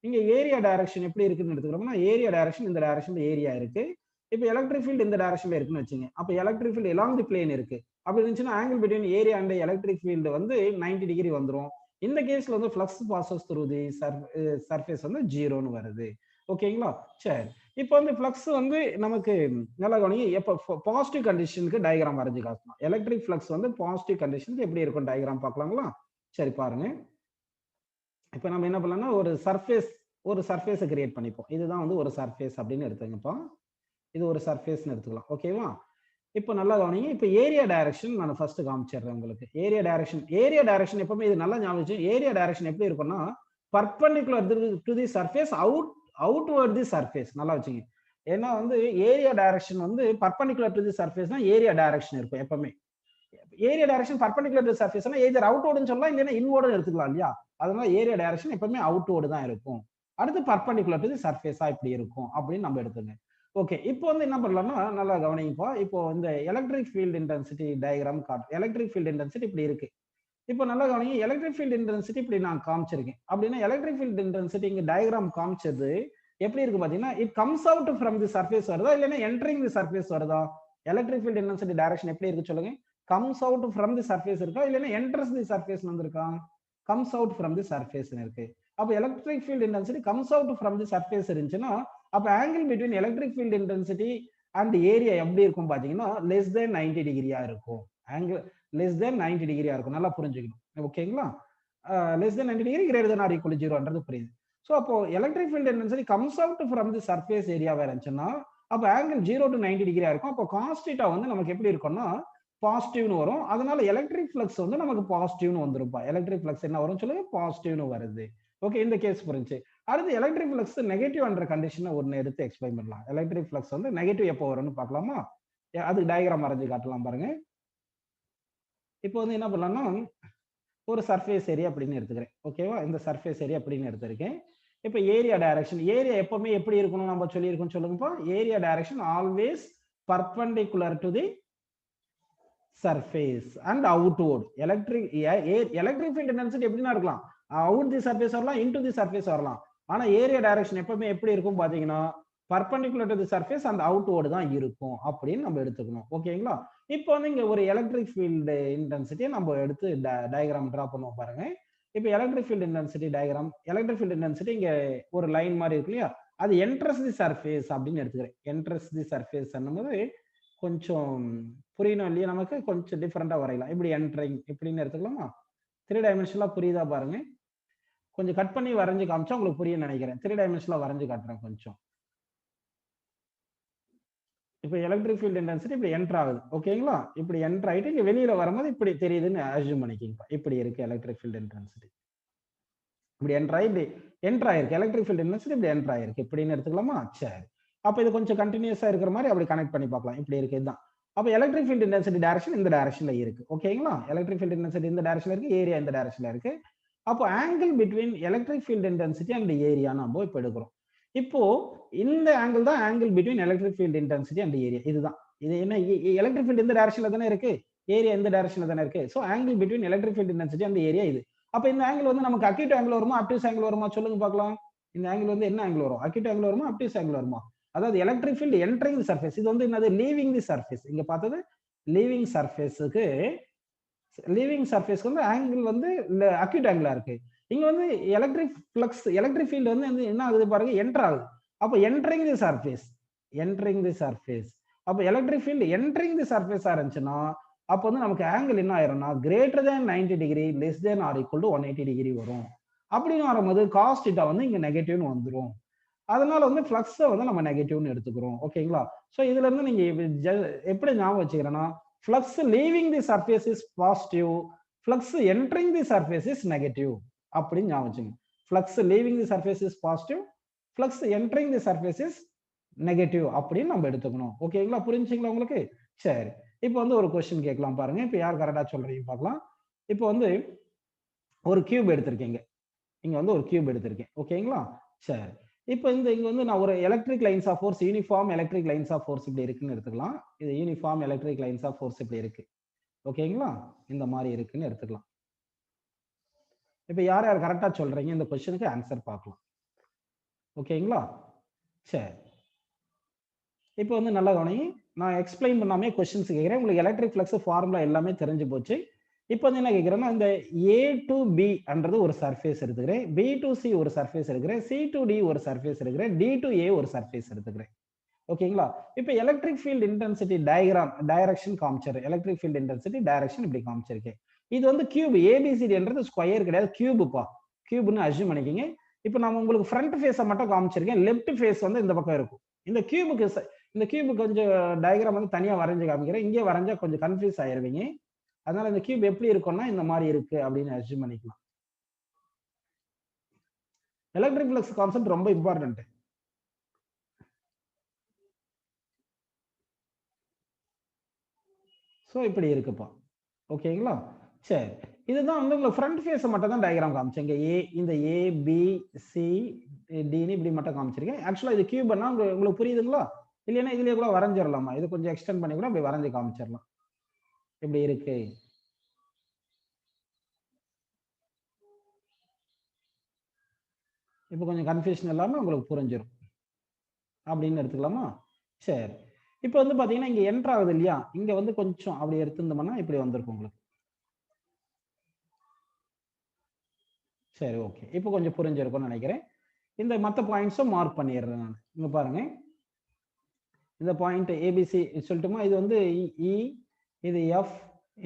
Speaker 1: இங்க ஏரியா டைரக்ஷன் எப்படி இருக்குன்னு எடுத்துக்கிறோம்னா, ஏரியா டைரக்ஷன் இந்த டைரக்ஷன்ல ஏரியா இருக்கு. இப்போ எலக்ட்ரிக் ஃபீல்ட் இந்த டைரக்ஷன்ல இருக்குன்னு வச்சுங்க. அப்ப எலக்ட்ரிக் ஃபீல்ட் எலாங் தி பிளேன் இருக்கு. அப்படி இருந்துச்சுன்னா angle between area and electric field வந்து 90 டிகிரி வந்துரும். இந்த கேஸ்ல வந்து flux bosses through the surface வந்து 0ன்னு வருது. ஓகேங்களா? சரி. இப்போ வந்து ஃப்ளக்ஸ் வந்து நமக்கு நல்லா கவனிங்க. எப்போ பாசிட்டிவ் கண்டிஷனுக்கு டயகிராம் வரைஞ்சு காட்டலாம். எலக்ட்ரிக் ஃப்ளக்ஸ் வந்து பாசிட்டிவ் கண்டிஷனுக்கு எப்படி இருக்கும் டயகிராம் பார்க்கலாங்களா? சரி பாருங்க. இப்போ நம்ம என்ன பண்ணலாம்னா ஒரு சர்ஃபேஸை கிரியேட் பண்ணிப்போம். இதுதான் வந்து ஒரு சர்ஃபேஸ் அப்படின்னு எடுத்துங்கப்பா. இது ஒரு சர்ஃபேஸ்னு எடுத்துக்கலாம். ஓகேவா? இப்போ நல்லா கவனிங்க. இப்போ ஏரியா டைரக்ஷன் நான் ஃபர்ஸ்ட் காமிச்சிடுறேன் உங்களுக்கு. ஏரியா டைரக்ஷன் எப்பவுமே இது நல்லா ஞாபகம். ஏரியா டைரக்ஷன் எப்படி இருக்கும்னா perpendicular to the surface outward the surface. நல்லா வச்சுங்க. ஏன்னா வந்து ஏரியா டைரக்ஷன் வந்து பர்பெண்டிகுலர் டு தி சர்ஃபேஸ்னா ஏரியா டைரக்ஷன் இருக்கும் எப்பவுமே. ஏரியா டைரக்ஷன் பர்பெண்டிகுலர் டு சர்ஃபேஸ்னா எய்தர் அவுட்வர்ட்னு சொல்லலாம், இல்லைன்னா இன்வர்ட்னு எடுத்துக்கலாம் இல்லையா? அதனால ஏரியா டைரக்ஷன் எப்பவுமே அவுட்வர்ட் தான் இருக்கும். அடுத்து பர்பெண்டிகுலர் டு தி சர்ஃபேஸா இப்படி இருக்கும் அப்படின்னு நம்ம எடுத்துங்க. ஓகே. இப்போ வந்து என்ன பண்ணலாம்னா நல்லா கவனிங்கப்பா. இப்போ இந்த எலக்ட்ரிக் ஃபீல்ட் இன்டென்சிட்டி டயகிராம் காட்டு. எலக்ட்ரிக் ஃபீல்ட் இன்டென்சிட்டி இப்படி இருக்கு. இப்போ நல்லா கவனிங்க. எலக்ட்ரிக் ஃபீல்ட் இன்டென்சிட்டி இப்படி நான் காமிச்சிருக்கேன். அப்படின்னா எலக்ட்ரிக் ஃபீல்ட் இன்டென்சிட்டி இங்க டயகிராம் காமிச்சது எப்படி இருக்கு பாத்தீங்கன்னா, it comes out from the surface வருதா, இல்லைன்னா என்டரிங் தி சர்ஃபேஸ் வருதா? எலக்ட்ரிக் ஃபீல்ட் இன்டென்சிட்டி டைரக்ஷன் எப்படி இருக்கு சொல்லுங்க. Comes out from the surface இருக்கா, இல்லைன்னா என்டர்ஸ் தி சர்ஃபேஸ் வந்திருக்கா? Comes out from the surface இருக்கு. அப்ப electric field intensity comes out from the surface இருந்துச்சுன்னா அப்ப angle between electric field intensity and area எப்படி இருக்கும் பாத்தீங்கன்னா லெஸ் தென் 90 டிகிரியா இருக்கும். ஆங்கிள் லெஸ் தென் 90 டிகிரியா இருக்கும். நல்லா புரிஞ்சுக்கணும். ஓகேங்களா? Less than 90 degree greater than or equal to 0ன்றது புரியுது. ஸோ அப்போ electric field intensity comes out from the surface ஏரியாவா இருந்துச்சுன்னா அப்போ ஆங்கிள் 0 to 90 டிகிரியா இருக்கும். அப்போ காஸ் தீட்டா வந்து நமக்கு எப்படி இருக்கும்னா பாசிட்டிவ்னு வரும். அதனால எலக்ட்ரிக் ஃப்ளக்ஸ் வந்து நமக்கு பாசிட்டிவ்னு வந்துருப்பா. எலக்ட்ரிக் ஃப்ளக்ஸ் என்ன வரும் சொல்லுங்க, பாசிட்டிவ்னு வருது. ஓகே, இந்த கேஸ் புரிஞ்சு. அடுத்து எலக்ட்ரிக் ஃப்ளக்ஸ் நெகட்டிவ் என்ற கண்டிஷனை ஒன்னு எடுத்து எக்ஸ்பிளைன் பண்ணலாம். எலக்ட்ரிக் ஃப்ளக்ஸ் வந்து நெகட்டிவ் எப்போ வரும்னு பார்க்கலாமா? அது டயகிராம் வரைஞ்சு காட்டலாம் பாருங்க. இப்போ வந்து என்ன பண்ணலாம்னா ஒரு சர்ஃபேஸ் ஏரியா அப்படின்னு எடுத்துக்கிறேன். ஓகேவா? இந்த சர்ஃபேஸ் ஏரியா அப்படின்னு எடுத்திருக்கேன். இப்போ ஏரியா டைரக்ஷன், ஏரியா எப்பவுமே எப்படி இருக்கணும் நம்ம சொல்லியிருக்கோம் சொல்லுங்கப்பா. Area direction always perpendicular to the surface and outward. Electric field intensity எப்படின்னா இருக்கலாம், அவுட் தி சர்ஃபேஸ் வரலாம், இன்டு தி சர்ஃபேஸ் வரலாம். ஆனா ஏரியா டைரக்ஷன் எப்பவுமே எப்படி இருக்கும் பாத்தீங்கன்னா perpendicular to the surface and outward தான் இருக்கும் அப்படின்னு நம்ம எடுத்துக்கணும். ஓகேங்களா? இப்போ வந்து இங்க ஒரு எலக்ட்ரிக் ஃபீல்டு இன்டென்சிட்டியை நம்ம எடுத்து டயகிராம் டிரா பண்ணுவோம் பாருங்க. இப்போ electric field intensity diagram, electric field intensity இங்க ஒரு லைன் மாதிரி இருக்கு இல்லையா, அது என்ட்ரஸ் தி சர்ஃபேஸ் அப்படின்னு எடுத்துக்கிறேன். என்ட்ரஸ் தி சர்ஃபேஸ் என்னும்போது கொஞ்சம் புரியணும் இல்லையா, நமக்கு கொஞ்சம் டிஃபரெண்டா வரையலாம். இப்படி என்ட்ரிங் இப்படின்னு எடுத்துக்கலாமா? 3 டைமென்ஷனலா புரியுதா பாருங்க. கொஞ்சம் கட் பண்ணி வரைஞ்சு காமிச்சா உங்களுக்கு புரியும் நினைக்கிறேன். 3 டைமென்ஷனலா வரைஞ்சு காட்டுறேன் கொஞ்சம். இப்போ எலக்ட்ரிக் ஃபீல்ட் இன்டென்சிட்டி இப்படி என்டர் ஆகுது. ஓகேங்களா? இப்படி என்டர் ஆயிட்டு இங்க வெளியில வரும்போது இப்படி தெரியுதுன்னு அஸ்யூம் பண்ணிக்கிங்க. இப்படி இருக்கு எலக்ட்ரிக் ஃபீல்ட் இன்டென்சிட்டி. இப்படி என்டர் ஆகி இப்படி என்டர் ஆயிருக்கு. எலக்ட்ரிக் ஃபீல்ட் இன்டென்சிட்டி இப்படி என்டர் ஆயிருக்கு. இப்படின்னு எடுத்துக்கலாமா? சரி. அப்ப இது கொஞ்சம் கண்டினியூஸா இருக்கிற மாதிரி அப்படி கனெக்ட் பண்ணி பார்க்கலாம். இப்படி இருக்கு இதுதான். அப்ப எலக்ட்ரிக் ஃபீல்ட் இன்டென்சிட்டி டைரக்ஷன் இந்த டைரக்ஷன்ல இருக்கு. ஓகேங்களா? எலக்ட்ரிக் ஃபீல்ட் இன்டென்சிட்டி இந்த டைரக்ஷன்ல இருக்கு, ஏரியா இந்த டைரக்ஷன்ல இருக்கு. அப்போ angle between electric field intensity and area நம்ம இப்ப எடுக்கிறோம். இப்போ இந்த ஆங்கிள் தான் angle between electric field intensity and area. இதுதான் இது என்ன எலக்ட்ரிக் ஃபீல்ட் இந்த டைரக்ஷன்ல தானே இருக்கு, ஏரியா இந்த டைரக்ஷன்ல தானே இருக்கு. So angle between electric field intensity and area இது. அப்ப இந்த ஆங்கிள் வந்து நமக்கு அக்யூட் ஆங்கிள் வருமா அப்டியூஸ் ஆங்கிள் வருமா சொல்லுங்க பார்க்கலாம். இந்த ஆங்கிள் வந்து என்ன ஆங்கிள் வரும், அக்யூட் ஆங்கிள் வருமா அப்டியூஸ் ஆங்கிள் வருமா? அதாவது electric field entering the surface, இது வந்து என்னது லீவிங் தி சர்ஃபேஸ். இங்க பார்த்தது லீவிங் சர்ஃபேஸ்க்கு, லீவிங் சர்ஃபேஸ்க்கு வந்து ஆங்கிள் வந்து அக்யூட் ஆங்கிளா இருக்கு. இங்க வந்து எலக்ட்ரிக் ஃப்ளக்ஸ் எலக்ட்ரிக் ஃபீல்ட் வந்து என்ன ஆகுது பாருங்க, என்டர் ஆகுது. அப்ப entering the surface, entering the surface. அப்ப எலக்ட்ரிக் ஃபீல்ட் என்டரிங் தி சர்ஃபேஸா இருந்துச்சுன்னா அப்ப வந்து நமக்கு ஆங்கிள் என்ன ஆயிரும்னா greater than 90 degree less than or equal to 180 degree வரும். அப்படின்னு வரும்போது காஸ் தீட்டா வந்து இங்க நெகட்டிவ்னு வந்துரும். அதனால வந்து ஃப்ளக்ஸை வந்து நம்ம நெகட்டிவ்னு எடுத்துக்கிறோம். ஓகேங்களா? ஸோ இதுல இருந்து நீங்க எப்படி ஞாபகம் வச்சுக்கிறேன்னா, flux leaving the surface is positive, flux entering the surface is negative அப்படின்னு ஞாபகம் வச்சுங்க. Flux leaving the surface is positive, flux entering the surface is negative அப்படின்னு நம்ம எடுத்துக்கணும். ஓகேங்களா? புரிஞ்சுங்களா உங்களுக்கு? சரி, இப்போ வந்து ஒரு கொஸ்டின் கேட்கலாம் பாருங்க. இப்போ யார் கரெக்டா சொல்றீங்க பார்க்கலாம். இப்போ வந்து ஒரு கியூப் எடுத்திருக்கீங்க, இங்க வந்து ஒரு கியூப் எடுத்திருக்கேன். ஓகேங்களா? சரி, இப்போ இங்க வந்து நான் ஒரு electric lines of force, uniform electric lines of force இப்படி இருக்குன்னு எடுத்துக்கலாம். இது uniform electric lines of force இப்படி இருக்கு. ஓகேங்களா? இந்த மாதிரி இருக்குன்னு எடுத்துக்கலாம். இப்போ யார் யார் கரெக்டா சொல்றீங்க இந்த கொஸ்டினுக்கு ஆன்சர் பார்க்கலாம். ஓகேங்களா? சரி, இப்போ வந்து நல்லா கவனிங்க. நான் எக்ஸ்பிளைன் பண்ணாமே கொஸ்டின்ஸ் கேட்கிறேன். உங்களுக்கு எலக்ட்ரிக் ஃப்ளக்ஸ் ஃபார்முலா எல்லாமே தெரிஞ்சு போச்சு. இப்போ வந்து என்ன கேட்கிறேன்னா, இந்த A to B என்றது ஒரு சர்ஃபேஸ் எடுத்துக்கிறேன், B to C ஒரு சர்ஃபேஸ் எடுக்கிறேன், C to D ஒரு சர்ஃபேஸ் எடுக்கிறேன், D to A ஒரு சர்ஃபேஸ் எடுத்துக்கிறேன். ஓகேங்களா? இப்போ electric field intensity diagram direction காமிச்சிருக்கேன். எலக்ட்ரிக் ஃபீல்ட் இன்டென்சிட்டி டைரக்ஷன் இப்படி காமிச்சிருக்கேன். இது வந்து கியூப், ஏபிசிடி என்றது ஸ்கொயர் கிடையாது, கியூபுப்பா. கியூப்னு அஸ்யூம் பண்ணிக்கிங்க. இப்போ நான் உங்களுக்கு ஃப்ரண்ட் ஃபேஸை மட்டும் காமிச்சிருக்கேன், லெஃப்ட் ஃபேஸ் வந்து இந்த பக்கம் இருக்கும். இந்த கியூபுக்கு கொஞ்சம் டயக்ராம் வந்து தனியா வரைஞ்சு காமிக்கிறேன். இங்கே வரைஞ்சா கொஞ்சம் கன்ஃபியூஸ் ஆயிருவீங்க. அதனால இந்த கியூப் எப்படி இருக்கும்னா இந்த மாதிரி இருக்கு அப்படின்னு அஸ்யூம் பண்ணிக்கலாம். எலக்ட்ரிக் ஃப்ளக்ஸ் கான்செப்ட் ரொம்ப இம்பார்ட்டன்ட். ஸோ இப்படி இருக்குப்பா. ஓகேங்களா? சரி, இதுதான் வந்து உங்களுக்கு ஃப்ரண்ட் ஃபேஸை மட்டும் தான் டயக்ராம் காமிச்சேன். இங்க இந்த ஏ பி சி டின்னு இப்படி மட்டும் காமிச்சிருக்கேன். ஆக்சுவலா இது கியூப்னா உங்களுக்கு புரியுதுங்களா? இல்லைன்னா இதுலயே கூட வரைஞ்சிடலாமா? இது கொஞ்சம் எக்ஸ்டெண்ட் பண்ணி கூட அப்படி வரைஞ்சு காமிச்சிடலாம். இப்படி இருக்கு. இப்போ கொஞ்சம் கன்ஃபியூஷன் இல்லாம உங்களுக்கு புரிஞ்சிடும் அப்படின்னு எடுத்துக்கலாமா? சரி, இப்போ வந்து பாத்தீங்கன்னா இங்க என்டர் ஆகுது இல்லையா, இங்க வந்து கொஞ்சம் அப்படி எடுத்துருந்தோம்னா இப்படி வந்திருக்கும் உங்களுக்கு. சரி, ஓகே, இப்போ கொஞ்சம் புரிஞ்சிருக்கும்னு நினைக்கிறேன். இந்த மற்ற பாயிண்ட்ஸும் மார்க் பண்ணிடுறேன் நான். இங்க பாருங்க, இந்த பாயிண்ட் ஏபிசி சொல்லட்டுமா? இது வந்து இ, இது எஃப்,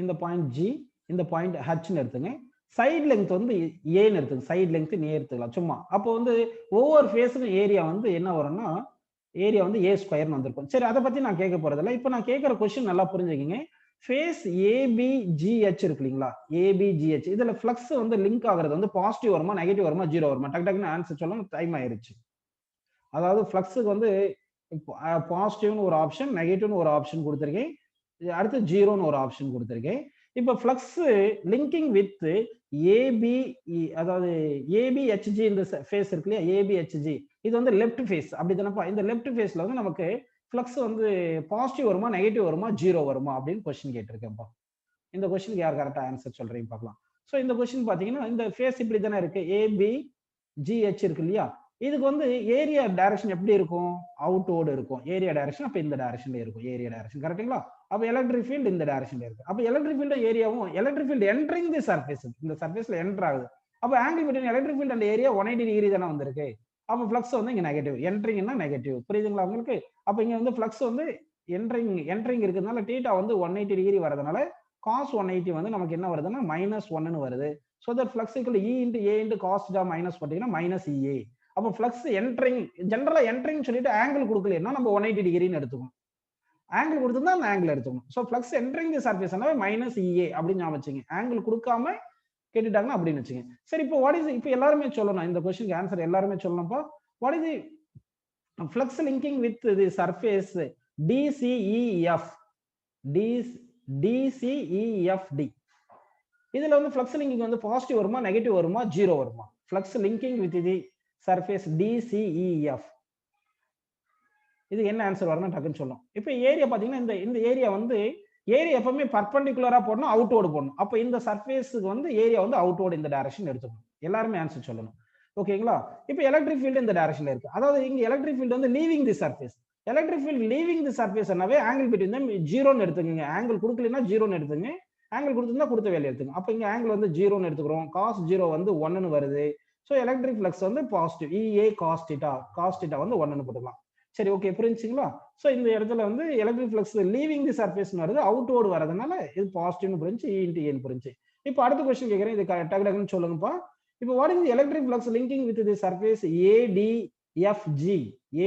Speaker 1: இந்த பாயிண்ட் ஜி, இந்த பாயிண்ட் ஹச்னு எடுத்துங்க. சைடு லெங்த் வந்து ஏன்னு எடுத்துங்க, சைடு லெங்த் நீ எடுத்துக்கலாம் சும்மா. அப்போ வந்து ஒவ்வொரு ஃபேஸுக்கும் ஏரியா வந்து என்ன வரும்னா, ஏரியா வந்து ஏ ஸ்கொயர்னு வந்திருக்கும். சரி, அதை பத்தி நான் கேட்க போறதில்ல. இப்போ நான் கேட்கிற கொஸ்டின் நல்லா புரிஞ்சுக்கிங்க. ஃபேஸ் ஏபிஜிஹெச் இருக்கு இல்லைங்களா, ஏபிஜிஹெச், இதுல ஃப்ளக்ஸ் வந்து லிங்க் ஆகுறது வந்து பாசிட்டிவ் வருமா நெகட்டிவ் வருமா ஜீரோ வருமா? டக்கு டக்குன்னு ஆன்சர் சொல்லணும், டைம் ஆயிருச்சு. அதாவது ஃப்ளக்ஸுக்கு வந்து பாசிட்டிவ்னு ஒரு ஆப்ஷன், நெகட்டிவ்னு ஒரு ஆப்ஷன் கொடுத்துருக்கேன், அடுத்து ஜீரோன்னு ஒரு ஆப்ஷன் கொடுத்துருக்கேன். இப்போ ஃப்ளக்ஸ் லிங்கிங் வித் ஏபி, அதாவது ஏபிஹெச்ஜி இந்த ஃபேஸ் இருக்கு இல்லையா, ஏபிஹெச்ஜி இது வந்து லெஃப்ட் ஃபேஸ் அப்படிதானப்பா. இந்த லெஃப்ட் ஃபேஸ்ல வந்து நமக்கு ஃப்ளக்ஸ் வந்து பாசிட்டிவ் வருமா நெகட்டிவ் வருமா ஜீரோ வருமா அப்படின்னு கொஸ்டின் கேட்டிருக்கேன்ப்பா. இந்த கொஸ்டினுக்கு யார் கரெக்டா ஆன்சர் சொல்றீங்க பார்க்கலாம். ஸோ இந்த கொஸ்டின் பாத்தீங்கன்னா இந்த ஃபேஸ் இப்படி தானே இருக்கு, ஏபி ஜிஹெச் இருக்கு இல்லையா, இதுக்கு வந்து ஏரியா டைரக்ஷன் எப்படி இருக்கும், அவுட்வோர்டு இருக்கும் ஏரியா டைரக்ஷன். அப்ப இந்த டைரக்ஷன்ல இருக்கும் ஏரியா டைரக்ஷன், கரெக்ட்டுங்களா? அப்ப எலக்ட்ரிக் ஃபீல்ட் இந்த டைரக்ஷன்ல இருக்கு. அப்ப எலக்ட்ரிக் ஃபீல்ட் ஏரியாவும், electric field entering the surface, இந்த சர்ஃபேஸ்ல என்டர் ஆகுது. அப்ப angle between electric field and area 180 degree தானே வந்திருக்கு. அப்ப ஃப்ளக்ஸ் வந்து இங்க நெகட்டிவ், என்ட்ரிங்னா நெகட்டிவ். புரியுதுங்களா உங்களுக்கு? அப்ப இங்க வந்து ஃப்ளக்ஸ் வந்து என்ட்ரிங் இருக்கிறதுனால தீட்டா வந்து 180 டிகிரி வரதுனால cos 180 வந்து நமக்கு என்ன வருதுன்னா -1ன்னு வருது. So that flux equal E into A into cos θ minus போட்டீங்கன்னா மைனஸ் EA. அப்போ ஃப்ளக்ஸ் என்ட்ரிங், ஜெனரலா என்ட்ரிங் சொல்லிட்டு ஆங்கிள் கொடுக்கலன்னா நம்ம 180 டிகிரின்னு எடுத்துக்கணும். ஆங்கிள் கொடுத்திருந்தா அந்த ஆங்கிள் எடுத்துக்கணும். சோ ஃப்ளக்ஸ் என்ட்ரிங் தி சர்ஃபேஸ்னாவே -EA அப்படின்னு ஞாபகம் வச்சுங்க. ஆங்கிள் கொடுக்காம கேட்டுட்டாங்கன்னா அப்படின்னு வச்சுங்க. சரி, இப்போ வாட் இஸ், இப்போ எல்லாருமே சொல்லணும் இந்த क्वेश्चनக்கு ஆன்சர் எல்லாருமே சொல்லணும்ப்பா. What is the flux linking with the surface DCEF, DCEFD. இதுல வந்து ஃப்ளக்ஸ் லிங்கிங் வந்து பாசிட்டிவ் வருமா நெகட்டிவ் வருமா ஜீரோ வருமா? Flux linking with the surface DCEF இது என்ன ஆன்சர் வரணும் டக்குன்னு சொல்லணும். இப்போ ஏரியா பாத்தீங்கன்னா இந்த ஏரியா வந்து ஏரியா எப்பவுமே பர்பெண்டிகுலரா போடணும், அவுட்வோர்டு போடணும். அப்போ இந்த சர்ஃபேஸுக்கு வந்து ஏரியா வந்து அவுட்வோர்டு இந்த டைரக்ஷன் எடுத்துக்கணும். எல்லாருமே ஆன்சர் சொல்லணும். ஓகேங்களா? இப்போ எலக்ட்ரிக் ஃபீல்டு இந்த டைரக்ஷன்ல இருக்கு. அதாவது இங்க எலக்ட்ரிக் ஃபீல்டு வந்து leaving the surface. Electric field leaving the சர்ஃபேஸ்னாவே ஆங்கிள் பிட்வீன் தம் 0ன்னு எடுத்துக்கங்க. ஆங்கிள் கொடுக்கலனா 0ன்னு எடுத்துங்க. ஆங்கிள் கொடுத்திருந்தா கொடுத்த வேல்யூ எடுத்துங்க. அப்ப இங்க ஆங்கிள் வந்து 0ன்னு எடுத்துக்கிறோம். cos 0 வந்து 1ன்னு வருது. சோ எலக்ட்ரிக் ஃப்ளக்ஸ் வந்து பாசிட்டிவ். EA cos θ வந்து 1ன்னு போட்டுக்கலாம். சரி ஓகே புரிஞ்சுங்களா? சோ இந்த இடத்துல வந்து எலக்ட்ரிக் ஃப்ளக்ஸ் லீவிங் தி சர்ஃபேஸ்னு வருது, அவுட்வோர்டு வரதுனால இது பாசிட்டிவ்னு புரிஞ்சு E × N புரிஞ்சு. இப்போ அடுத்த क्वेश्चन கேக்குறேன். இது டக்கு சொல்லுங்கப்பா. இப்போ what is the electric flux linking with the surface ADFG?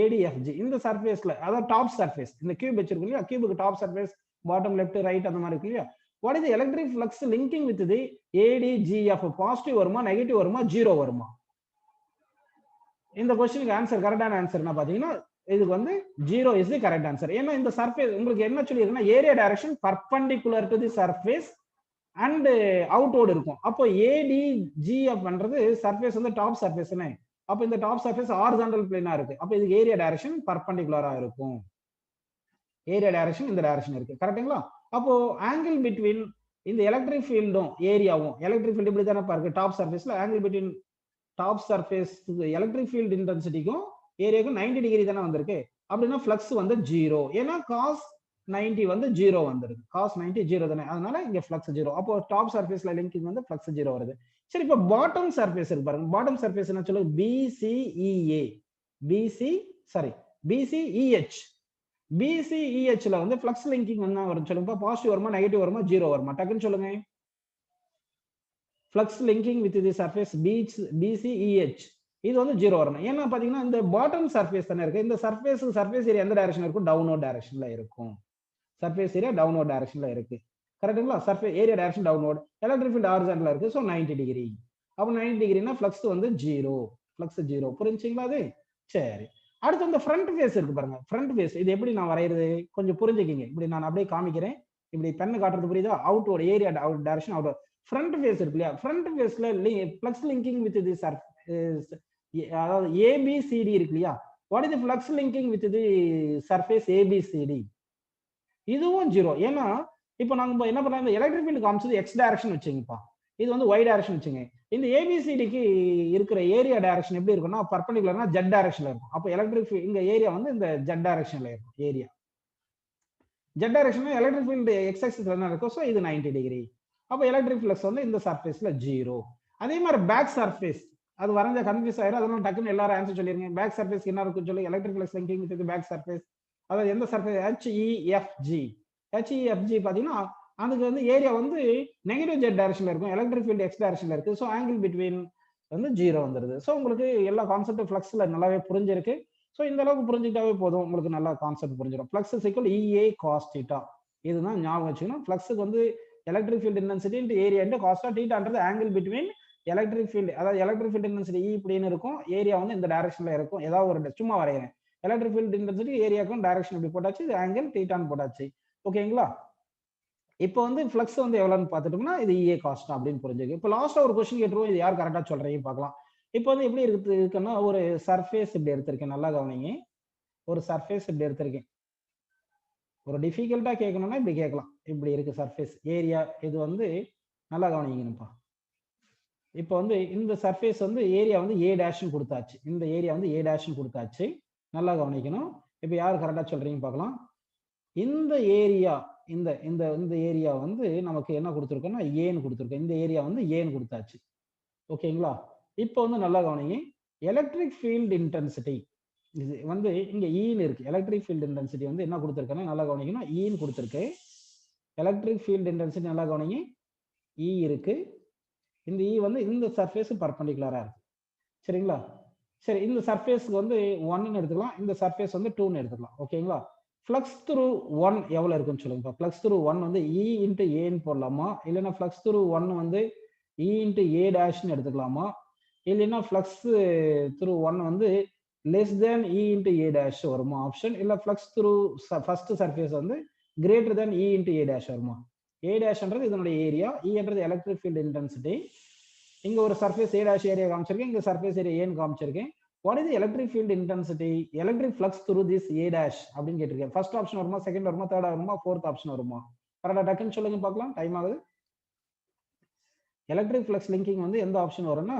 Speaker 1: ADFG இந்த சர்ஃபேஸ்ல அதாவது டாப் சர்ஃபேஸ். இந்த கியூப் வச்சிருக்கோம் இல்லையா? கியூபுக்கு top surface, bottom left right அந்த மாதிரி இருக்கு இல்லையா? What is the electric flux linking with the ADGF? Positive வருமா, நெகட்டிவ் வருமா, ஜீரோ வருமா? இந்த क्वेश्चनக்கு ஆன்சர் கரெக்டான ஆன்சர் என்ன பாத்தீங்கன்னா இதுக்கு வந்து 0 இஸ் தி கரெக்ட் ஆன்சர். ஏன்னா இந்த சர்ஃபேஸ் உங்களுக்கு என்ன சொல்லிருக்குன்னா area direction perpendicular to the surface and outward இருக்கும். அப்போ ADGF பண்றது சர்ஃபேஸ் வந்து டாப் சர்ஃபேஸ்னே. அப்போ இந்த டாப் சர்ஃபேஸ் ஹாரிசான்டல் பிளேனா இருக்கு. அப்போ இதுக்கு ஏரியா டைரக்ஷன் பர்பெண்டிகுலரா இருக்கும். ஏரியா டைரக்ஷன் இந்த டைரக்ஷன் இருக்கு. கரெக்ட்டுங்களா? அப்போ ஆங்கிள் பிட்வீன் இந்த எலக்ட்ரிக் ஃபீல்டும் ஏரியாவும் எலக்ட்ரிக் ஃபீல்ட் இப்படி தானே இருக்கு டாப் சர்ஃபேஸ்ல angle between top surface electric field இன்டென்சிட்டிக்கும் ஏரியாவுக்கும் 90 டிகிரி தானே வந்திருக்கு. அப்படின்னா ஃப்ளக்ஸ் வந்து 0. ஏன்னா cos 90 வந்து 0 வந்துருக்கு. cos 90 0 தானே. அதனால இங்க ஃப்ளக்ஸ் 0. அப்போ டாப் சர்ஃபேஸ்ல லிங்கிங் வந்து ஃப்ளக்ஸ் 0 வருது. சரி இப்போ பாட்டம் சர்ஃபேஸ் இருக்கு பாருங்க. பாட்டம் சர்ஃபேஸ் என்ன சொல்லுங்க? BCEA. BCEH. BCEHல வந்து ஃப்ளக்ஸ் லிங்கிங் என்ன வரும் சொல்லுங்க? பாசிட்டிவ் வருமா, நெகட்டிவ் வருமா, 0 வருமா? டக்குன்னு சொல்லுங்க. Flux linking with the surface BCEH இது வந்து 0 வரணும். ஏன்னா பாத்தீங்கன்னா இந்த பாட்டம் சர்ஃபேஸ் தானே இருக்கு. இந்த சர்ஃபேஸ் ஏரியா எந்த டைரக்ஷன்ல இருக்கும்? டவுன்வர்ட் டைரக்ஷன்ல இருக்கும். சர்ஃபேஸ் ஏரியா டவுன்வர்ட் டைரக்ஷன்ல இருக்கு. கரெக்ட்டுங்களா? Surface area direction downward, electric field ஹாரிசான்டல்ல இருக்கு. So 90 degree. அப்ப 90 டிகிரினா ஃப்ளக்ஸ் வந்து 0. ஃப்ளக்ஸ் 0. புரிஞ்சுங்களா அது? சரி. அடுத்து இந்த ஃப்ரண்ட் ஃபேஸ் இருக்கு பாருங்க. ஃப்ரண்ட் ஃபேஸ் இது எப்படி நான் வரையறது? கொஞ்சம் புரிஞ்சுக்கிங்க. இப்படி நான் அப்படியே காமிக்கிறேன். இப்படி பென் காட்டுறது புரியுதா? Outward area direction outward. Front face இருக்கு இல்லையா? ஃப்ரண்ட் ஃபேஸ்ல flux linking with the surface அதாவது ABCD இருக்கு இல்லையா? What is the flux linking with the surface ABCD? இதுவும் 0. ஏன்னா இப்போ நாங்க என்ன பண்ணலாம், இந்த எலக்ட்ரிக் ஃபீல்ட் காமிச்சது x டைரக்ஷன் வச்சுங்கப்பா. இது வந்து y டைரக்ஷன் வச்சுங்க. இந்த ABCDக்கு இருக்கிற ஏரியா டைரக்ஷன் எப்படி இருக்கும்னா பர்பெண்டிகுலர்னா z டைரக்ஷன்ல இருக்கும். அப்போ எலக்ட்ரிக் ஃபீல்ட் இங்க ஏரியா வந்து இந்த z டைரக்ஷன்ல இருக்கும். ஏரியா z டைரக்ஷன்ல எலக்ட்ரிக் ஃபீல்ட் x ஆக்சிஸ்ல என்ன இருக்கும்? சோ இது 90 டிகிரி. அப்போ எலக்ட்ரிக் ஃப்ளக்ஸ் வந்து இந்த சர்ஃபேஸ்ல 0. அதே மாதிரி பேக் சர்ஃபேஸ் அது வரைஞ்சா கன்ஃபியூஸ் ஆயிரும். அதனால டக்குன்னு எல்லாரும் ஆன்சர் சொல்லிருங்க. பேக் சர்ஃபேஸ் என்ன இருக்குன்னு சொல்லி electric flux linking with back surface அதாவது எந்த சர்ஃபேஸ் HEFG பாத்தீங்கன்னா அதுக்கு வந்து ஏரியா வந்து நெகட்டிவ் z டைரக்ஷன்ல இருக்கும். எலக்ட்ரிக் ஃபீல்ட் x டைரக்ஷன்ல இருக்கு. சோ ஆங்கிள் பிட்வீன் வந்து 0 வந்துருது. சோ உங்களுக்கு எல்லா கான்செப்ட் ஃப்ளக்ஸ்ல நல்லாவே புரிஞ்சிருக்கு. சோ இந்த அளவுக்கு புரிஞ்சிட்டாவே போதும், உங்களுக்கு நல்லா கான்செப்ட் புரிஞ்சிடும். Flux EA cos θ. இதுதான் ஞாபகம் வச்சுக்கணும். ஃப்ளக்ஸுக்கு வந்து electric field intensity into area into cos of θன்றது ஆங்கிள் பிட்வீன் எலக்ட்ரிக் ஃபீல்ட் அதாவது எலக்ட்ரிக் ஃபீல்ட் இன்டென்சிட்டி E இப்படின்னு இருக்கும். ஏரியா வந்து இந்த டைரக்ஷன்ல இருக்கும். ஏதாவது ஒரு சும்மா வரையறேன். எலக்ட்ரிக் ஃபீல்ட் இன்டென்சிட்டி ஏரியாக்கும் டைரக்ஷன் இப்படி போட்டாச்சு. இது ஆங்கிள் θன்னு போட்டாச்சு. ஓகேங்களா? இப்போ வந்து ஃப்ளக்ஸ் வந்து எவ்வளவுன்னு பார்த்துட்டோம்னா இது EA cos θ அப்படின்னு புரிஞ்சுக்கு. இப்போ லாஸ்டா ஒரு क्वेश्चन கேட்டுருவோம். இது யார் கரெக்டா சொல்றீங்க பார்க்கலாம். இப்போ வந்து எப்படி இருக்குன்னா ஒரு சர்ஃபேஸ் இப்படி எடுத்திருக்கேன். நல்லா கவனிங்க. ஒரு சர்ஃபேஸ் இப்படி எடுத்திருக்கேன். ஒரு டிஃபிகல்ட்டா கேட்கணும்னா இப்படி கேட்கலாம். இப்படி இருக்கு சர்ஃபேஸ் ஏரியா. இது வந்து நல்லா கவனிக்கணும்ப்பா. இப்போ வந்து இந்த சர்ஃபேஸ் வந்து ஏரியா வந்து A டேஷ்னு கொடுத்தாச்சு. இந்த ஏரியா வந்து A டேஷ்னு கொடுத்தாச்சு. நல்லா கவனிக்கணும். இப்போ யார் கரெக்டா சொல்றீங்க பார்க்கலாம். இந்த ஏரியா இந்த ஏரியா வந்து நமக்கு என்ன கொடுத்துருக்கோம்னா ஏன்னு கொடுத்துருக்கோம். இந்த ஏரியா வந்து ஏன்னு கொடுத்தாச்சு. ஓகேங்களா? இப்போ வந்து நல்லா கவனிங்க. எலக்ட்ரிக் ஃபீல்ட் இன்டென்சிட்டி இது வந்து இங்க ஈன்னு இருக்கு. எலக்ட்ரிக் ஃபீல்ட் இன்டென்சிட்டி வந்து என்ன கொடுத்துருக்கேன்னா நல்லா கவனிக்கணும். ஈன்னு கொடுத்துருக்கு. எலக்ட்ரிக் ஃபீல்ட் இன்டென்சிட்டி நல்லா கவனிங்க. E இருக்கு. இந்த E வந்து இந்த சர்ஃபேஸ் பர்பெண்டிகுலரா இருக்கு. சரிங்களா? சரி இந்த சர்ஃபேஸ்க்கு வந்து 1ன்னு எடுத்துக்கலாம். இந்த சர்ஃபேஸ் வந்து 2ன்னு எடுத்துக்கலாம். ஓகேங்களா? ஃப்ளக்ஸ் த்ரூ 1 எவ்வளவு இருக்குன்னு சொல்லுங்க. ஃப்ளக்ஸ் த்ரூ 1 வந்து E × A ன்னு போடலாமா? இல்லைன்னா ஃப்ளக்ஸ் த்ரூ 1 வந்து E × A டேஷ்னு எடுத்துக்கலாமா? இல்லைன்னா ஃப்ளக்ஸ் த்ரூ 1 வந்து less than E × A dash வருமா ஆப்ஷன்? இல்ல ஃப்ளக்ஸ் த்ரூ ஃபர்ஸ்ட் சர்ஃபேஸ் வந்து greater than E × A dash வருமா? A டேஷ்ன்றது இதனுடைய ஏரியா, Eன்றது எலக்ட்ரிக் ஃபீல்ட் இன்டென்சிட்டி. இங்க ஒரு சர்ஃபேஸ் A டேஷ் ஏரியா காமிச்சிருக்கேன். இங்க சர்ஃபேஸ் ஏரியா ஏன்னு காமிச்சிருக்கேன். What is electric field intensity electric flux through this A dash அப்படின்னு கேட்டிருக்கேன். ஃபர்ஸ்ட் ஆப்ஷன் வருமா, செகண்ட் வருமா, தேர்ட் வருமா, ஃபோர்த் ஆப்ஷன் வருமா? கரெக்டா டக்குன்னு சொல்லுங்க பார்க்கலாம், டைம் ஆகுது. எலக்ட்ரிக் ஃப்ளக்ஸ் லிங்கிங் வந்து எந்த ஆப்ஷன் வரும்னா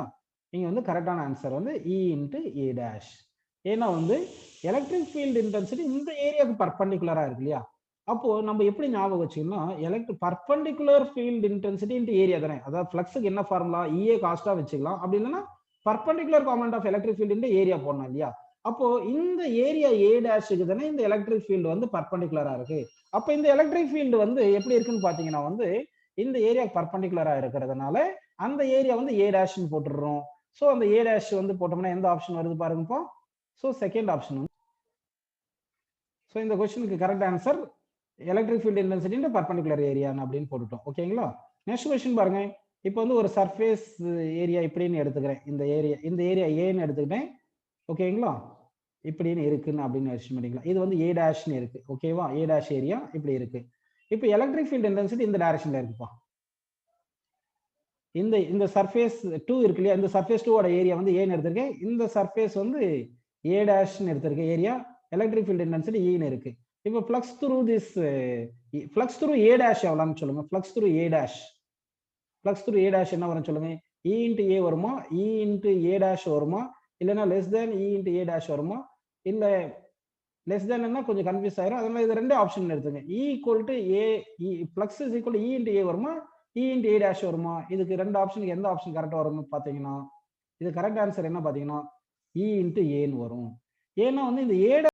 Speaker 1: இங்க வந்து கரெக்டான ஆன்சர் வந்து இ இன்ட்டு ஏ டேஷ். ஏன்னா வந்து எலக்ட்ரிக் ஃபீல்ட் இன்டென்சிட்டி இந்த ஏரியாவுக்கு பர்பண்டிகுலரா இருக்கு இல்லையா. அப்போ நம்ம எப்படி ஞாபகம் வச்சுக்கணும்னா perpendicular field intensity into area தானே. அதாவது ஃப்ளக்ஸுக்கு என்ன ஃபார்முலா, இஏ காஸ்டா வச்சுக்கலாம். அப்படி இல்லைன்னா perpendicular component of electric field into area போடணும் இல்லையா. அப்போ இந்த ஏரியா ஏ டேஷுக்கு தானே இந்த எலக்ட்ரிக் ஃபீல்டு வந்து பர்பண்டிகுலரா இருக்கு. அப்போ இந்த எலக்ட்ரிக் ஃபீல்டு வந்து எப்படி இருக்குன்னு பாத்தீங்கன்னா வந்து இந்த ஏரியா பர்பண்டிகுலரா இருக்கிறதுனால அந்த ஏரியா வந்து ஏ டேஷ்னு போட்டுடுறோம். ஸோ அந்த ஏ டேஷ் வந்து போட்டோம்னா எந்த ஆப்ஷன் வருது பாருங்கப்பா. So second option. ஸோ இந்த கொஸ்டினுக்கு correct answer electric field intensity perpendicular ஏரியான்னு அப்படின்னு போட்டுட்டோம். ஓகேங்களா. நெக்ஸ்ட் கொஸ்டின் பாருங்க. இப்போ வந்து ஒரு சர்ஃபேஸ் ஏரியா இப்படின்னு எடுத்துக்கிறேன். இந்த ஏரியா ஏன்னு எடுத்துக்கிட்டேன். ஓகேங்களா. இப்படின்னு இருக்குன்னு அப்படின்னு வச்சு பண்ணிக்கலாம். இது வந்து ஏ டேஷ்னு இருக்கு. ஓகேவா. ஏ டேஷ் ஏரியா இப்படி இருக்கு. இப்போ எலக்ட்ரிக் ஃபீல்ட் இன்டென்சிட்டி இந்த டைரக்ஷன்ல இருக்குப்பா. இந்த சர்ஃபேஸ் 2 இருக்கு இல்லையா. இந்த சர்ஃபேஸ் 2 ஓட ஏரியா வந்து ஏன்னு எடுத்திருக்கேன். இந்த சர்ஃபேஸ் வந்து ஏ டேஷ்னு எடுத்திருக்கேன் ஏரியா. எலக்ட்ரிக் ஃபீல்ட் இன்டென்சிட்டி ஈன்னு இருக்கு. இப்போ ஃப்ளக்ஸ் த்ரூ ஏ டேஷ் எவ்வளோன்னு சொல்லுங்க. ஃப்ளக்ஸ் த்ரூ ஏ டேஷ் என்ன வரும் சொல்லுங்க. இ இன்ட்டு ஏ வருமா, இ இன்ட்டு ஏ டேஷ் வருமா, இல்லைன்னா less than E into A dash வருமா, இல்ல லெஸ் தேன் கொஞ்சம் கன்ஃபியூஸ் ஆயிரும். அதனால இது ரெண்டு ஆப்ஷன் எடுத்துங்க. E equal to A, flux is equal E into A வருமா, இ இன்ட்டு ஏ டேஷ் வருமா. இதுக்கு ரெண்டு ஆப்ஷனுக்கு எந்த ஆப்ஷன் கரெக்டா வரும்னு பாத்தீங்கன்னா இது கரெக்ட் ஆன்சர் என்ன பாத்தீங்கன்னா இ இன்ட்டு ஏன்னு வரும். ஏன்னா வந்து இந்த ஏ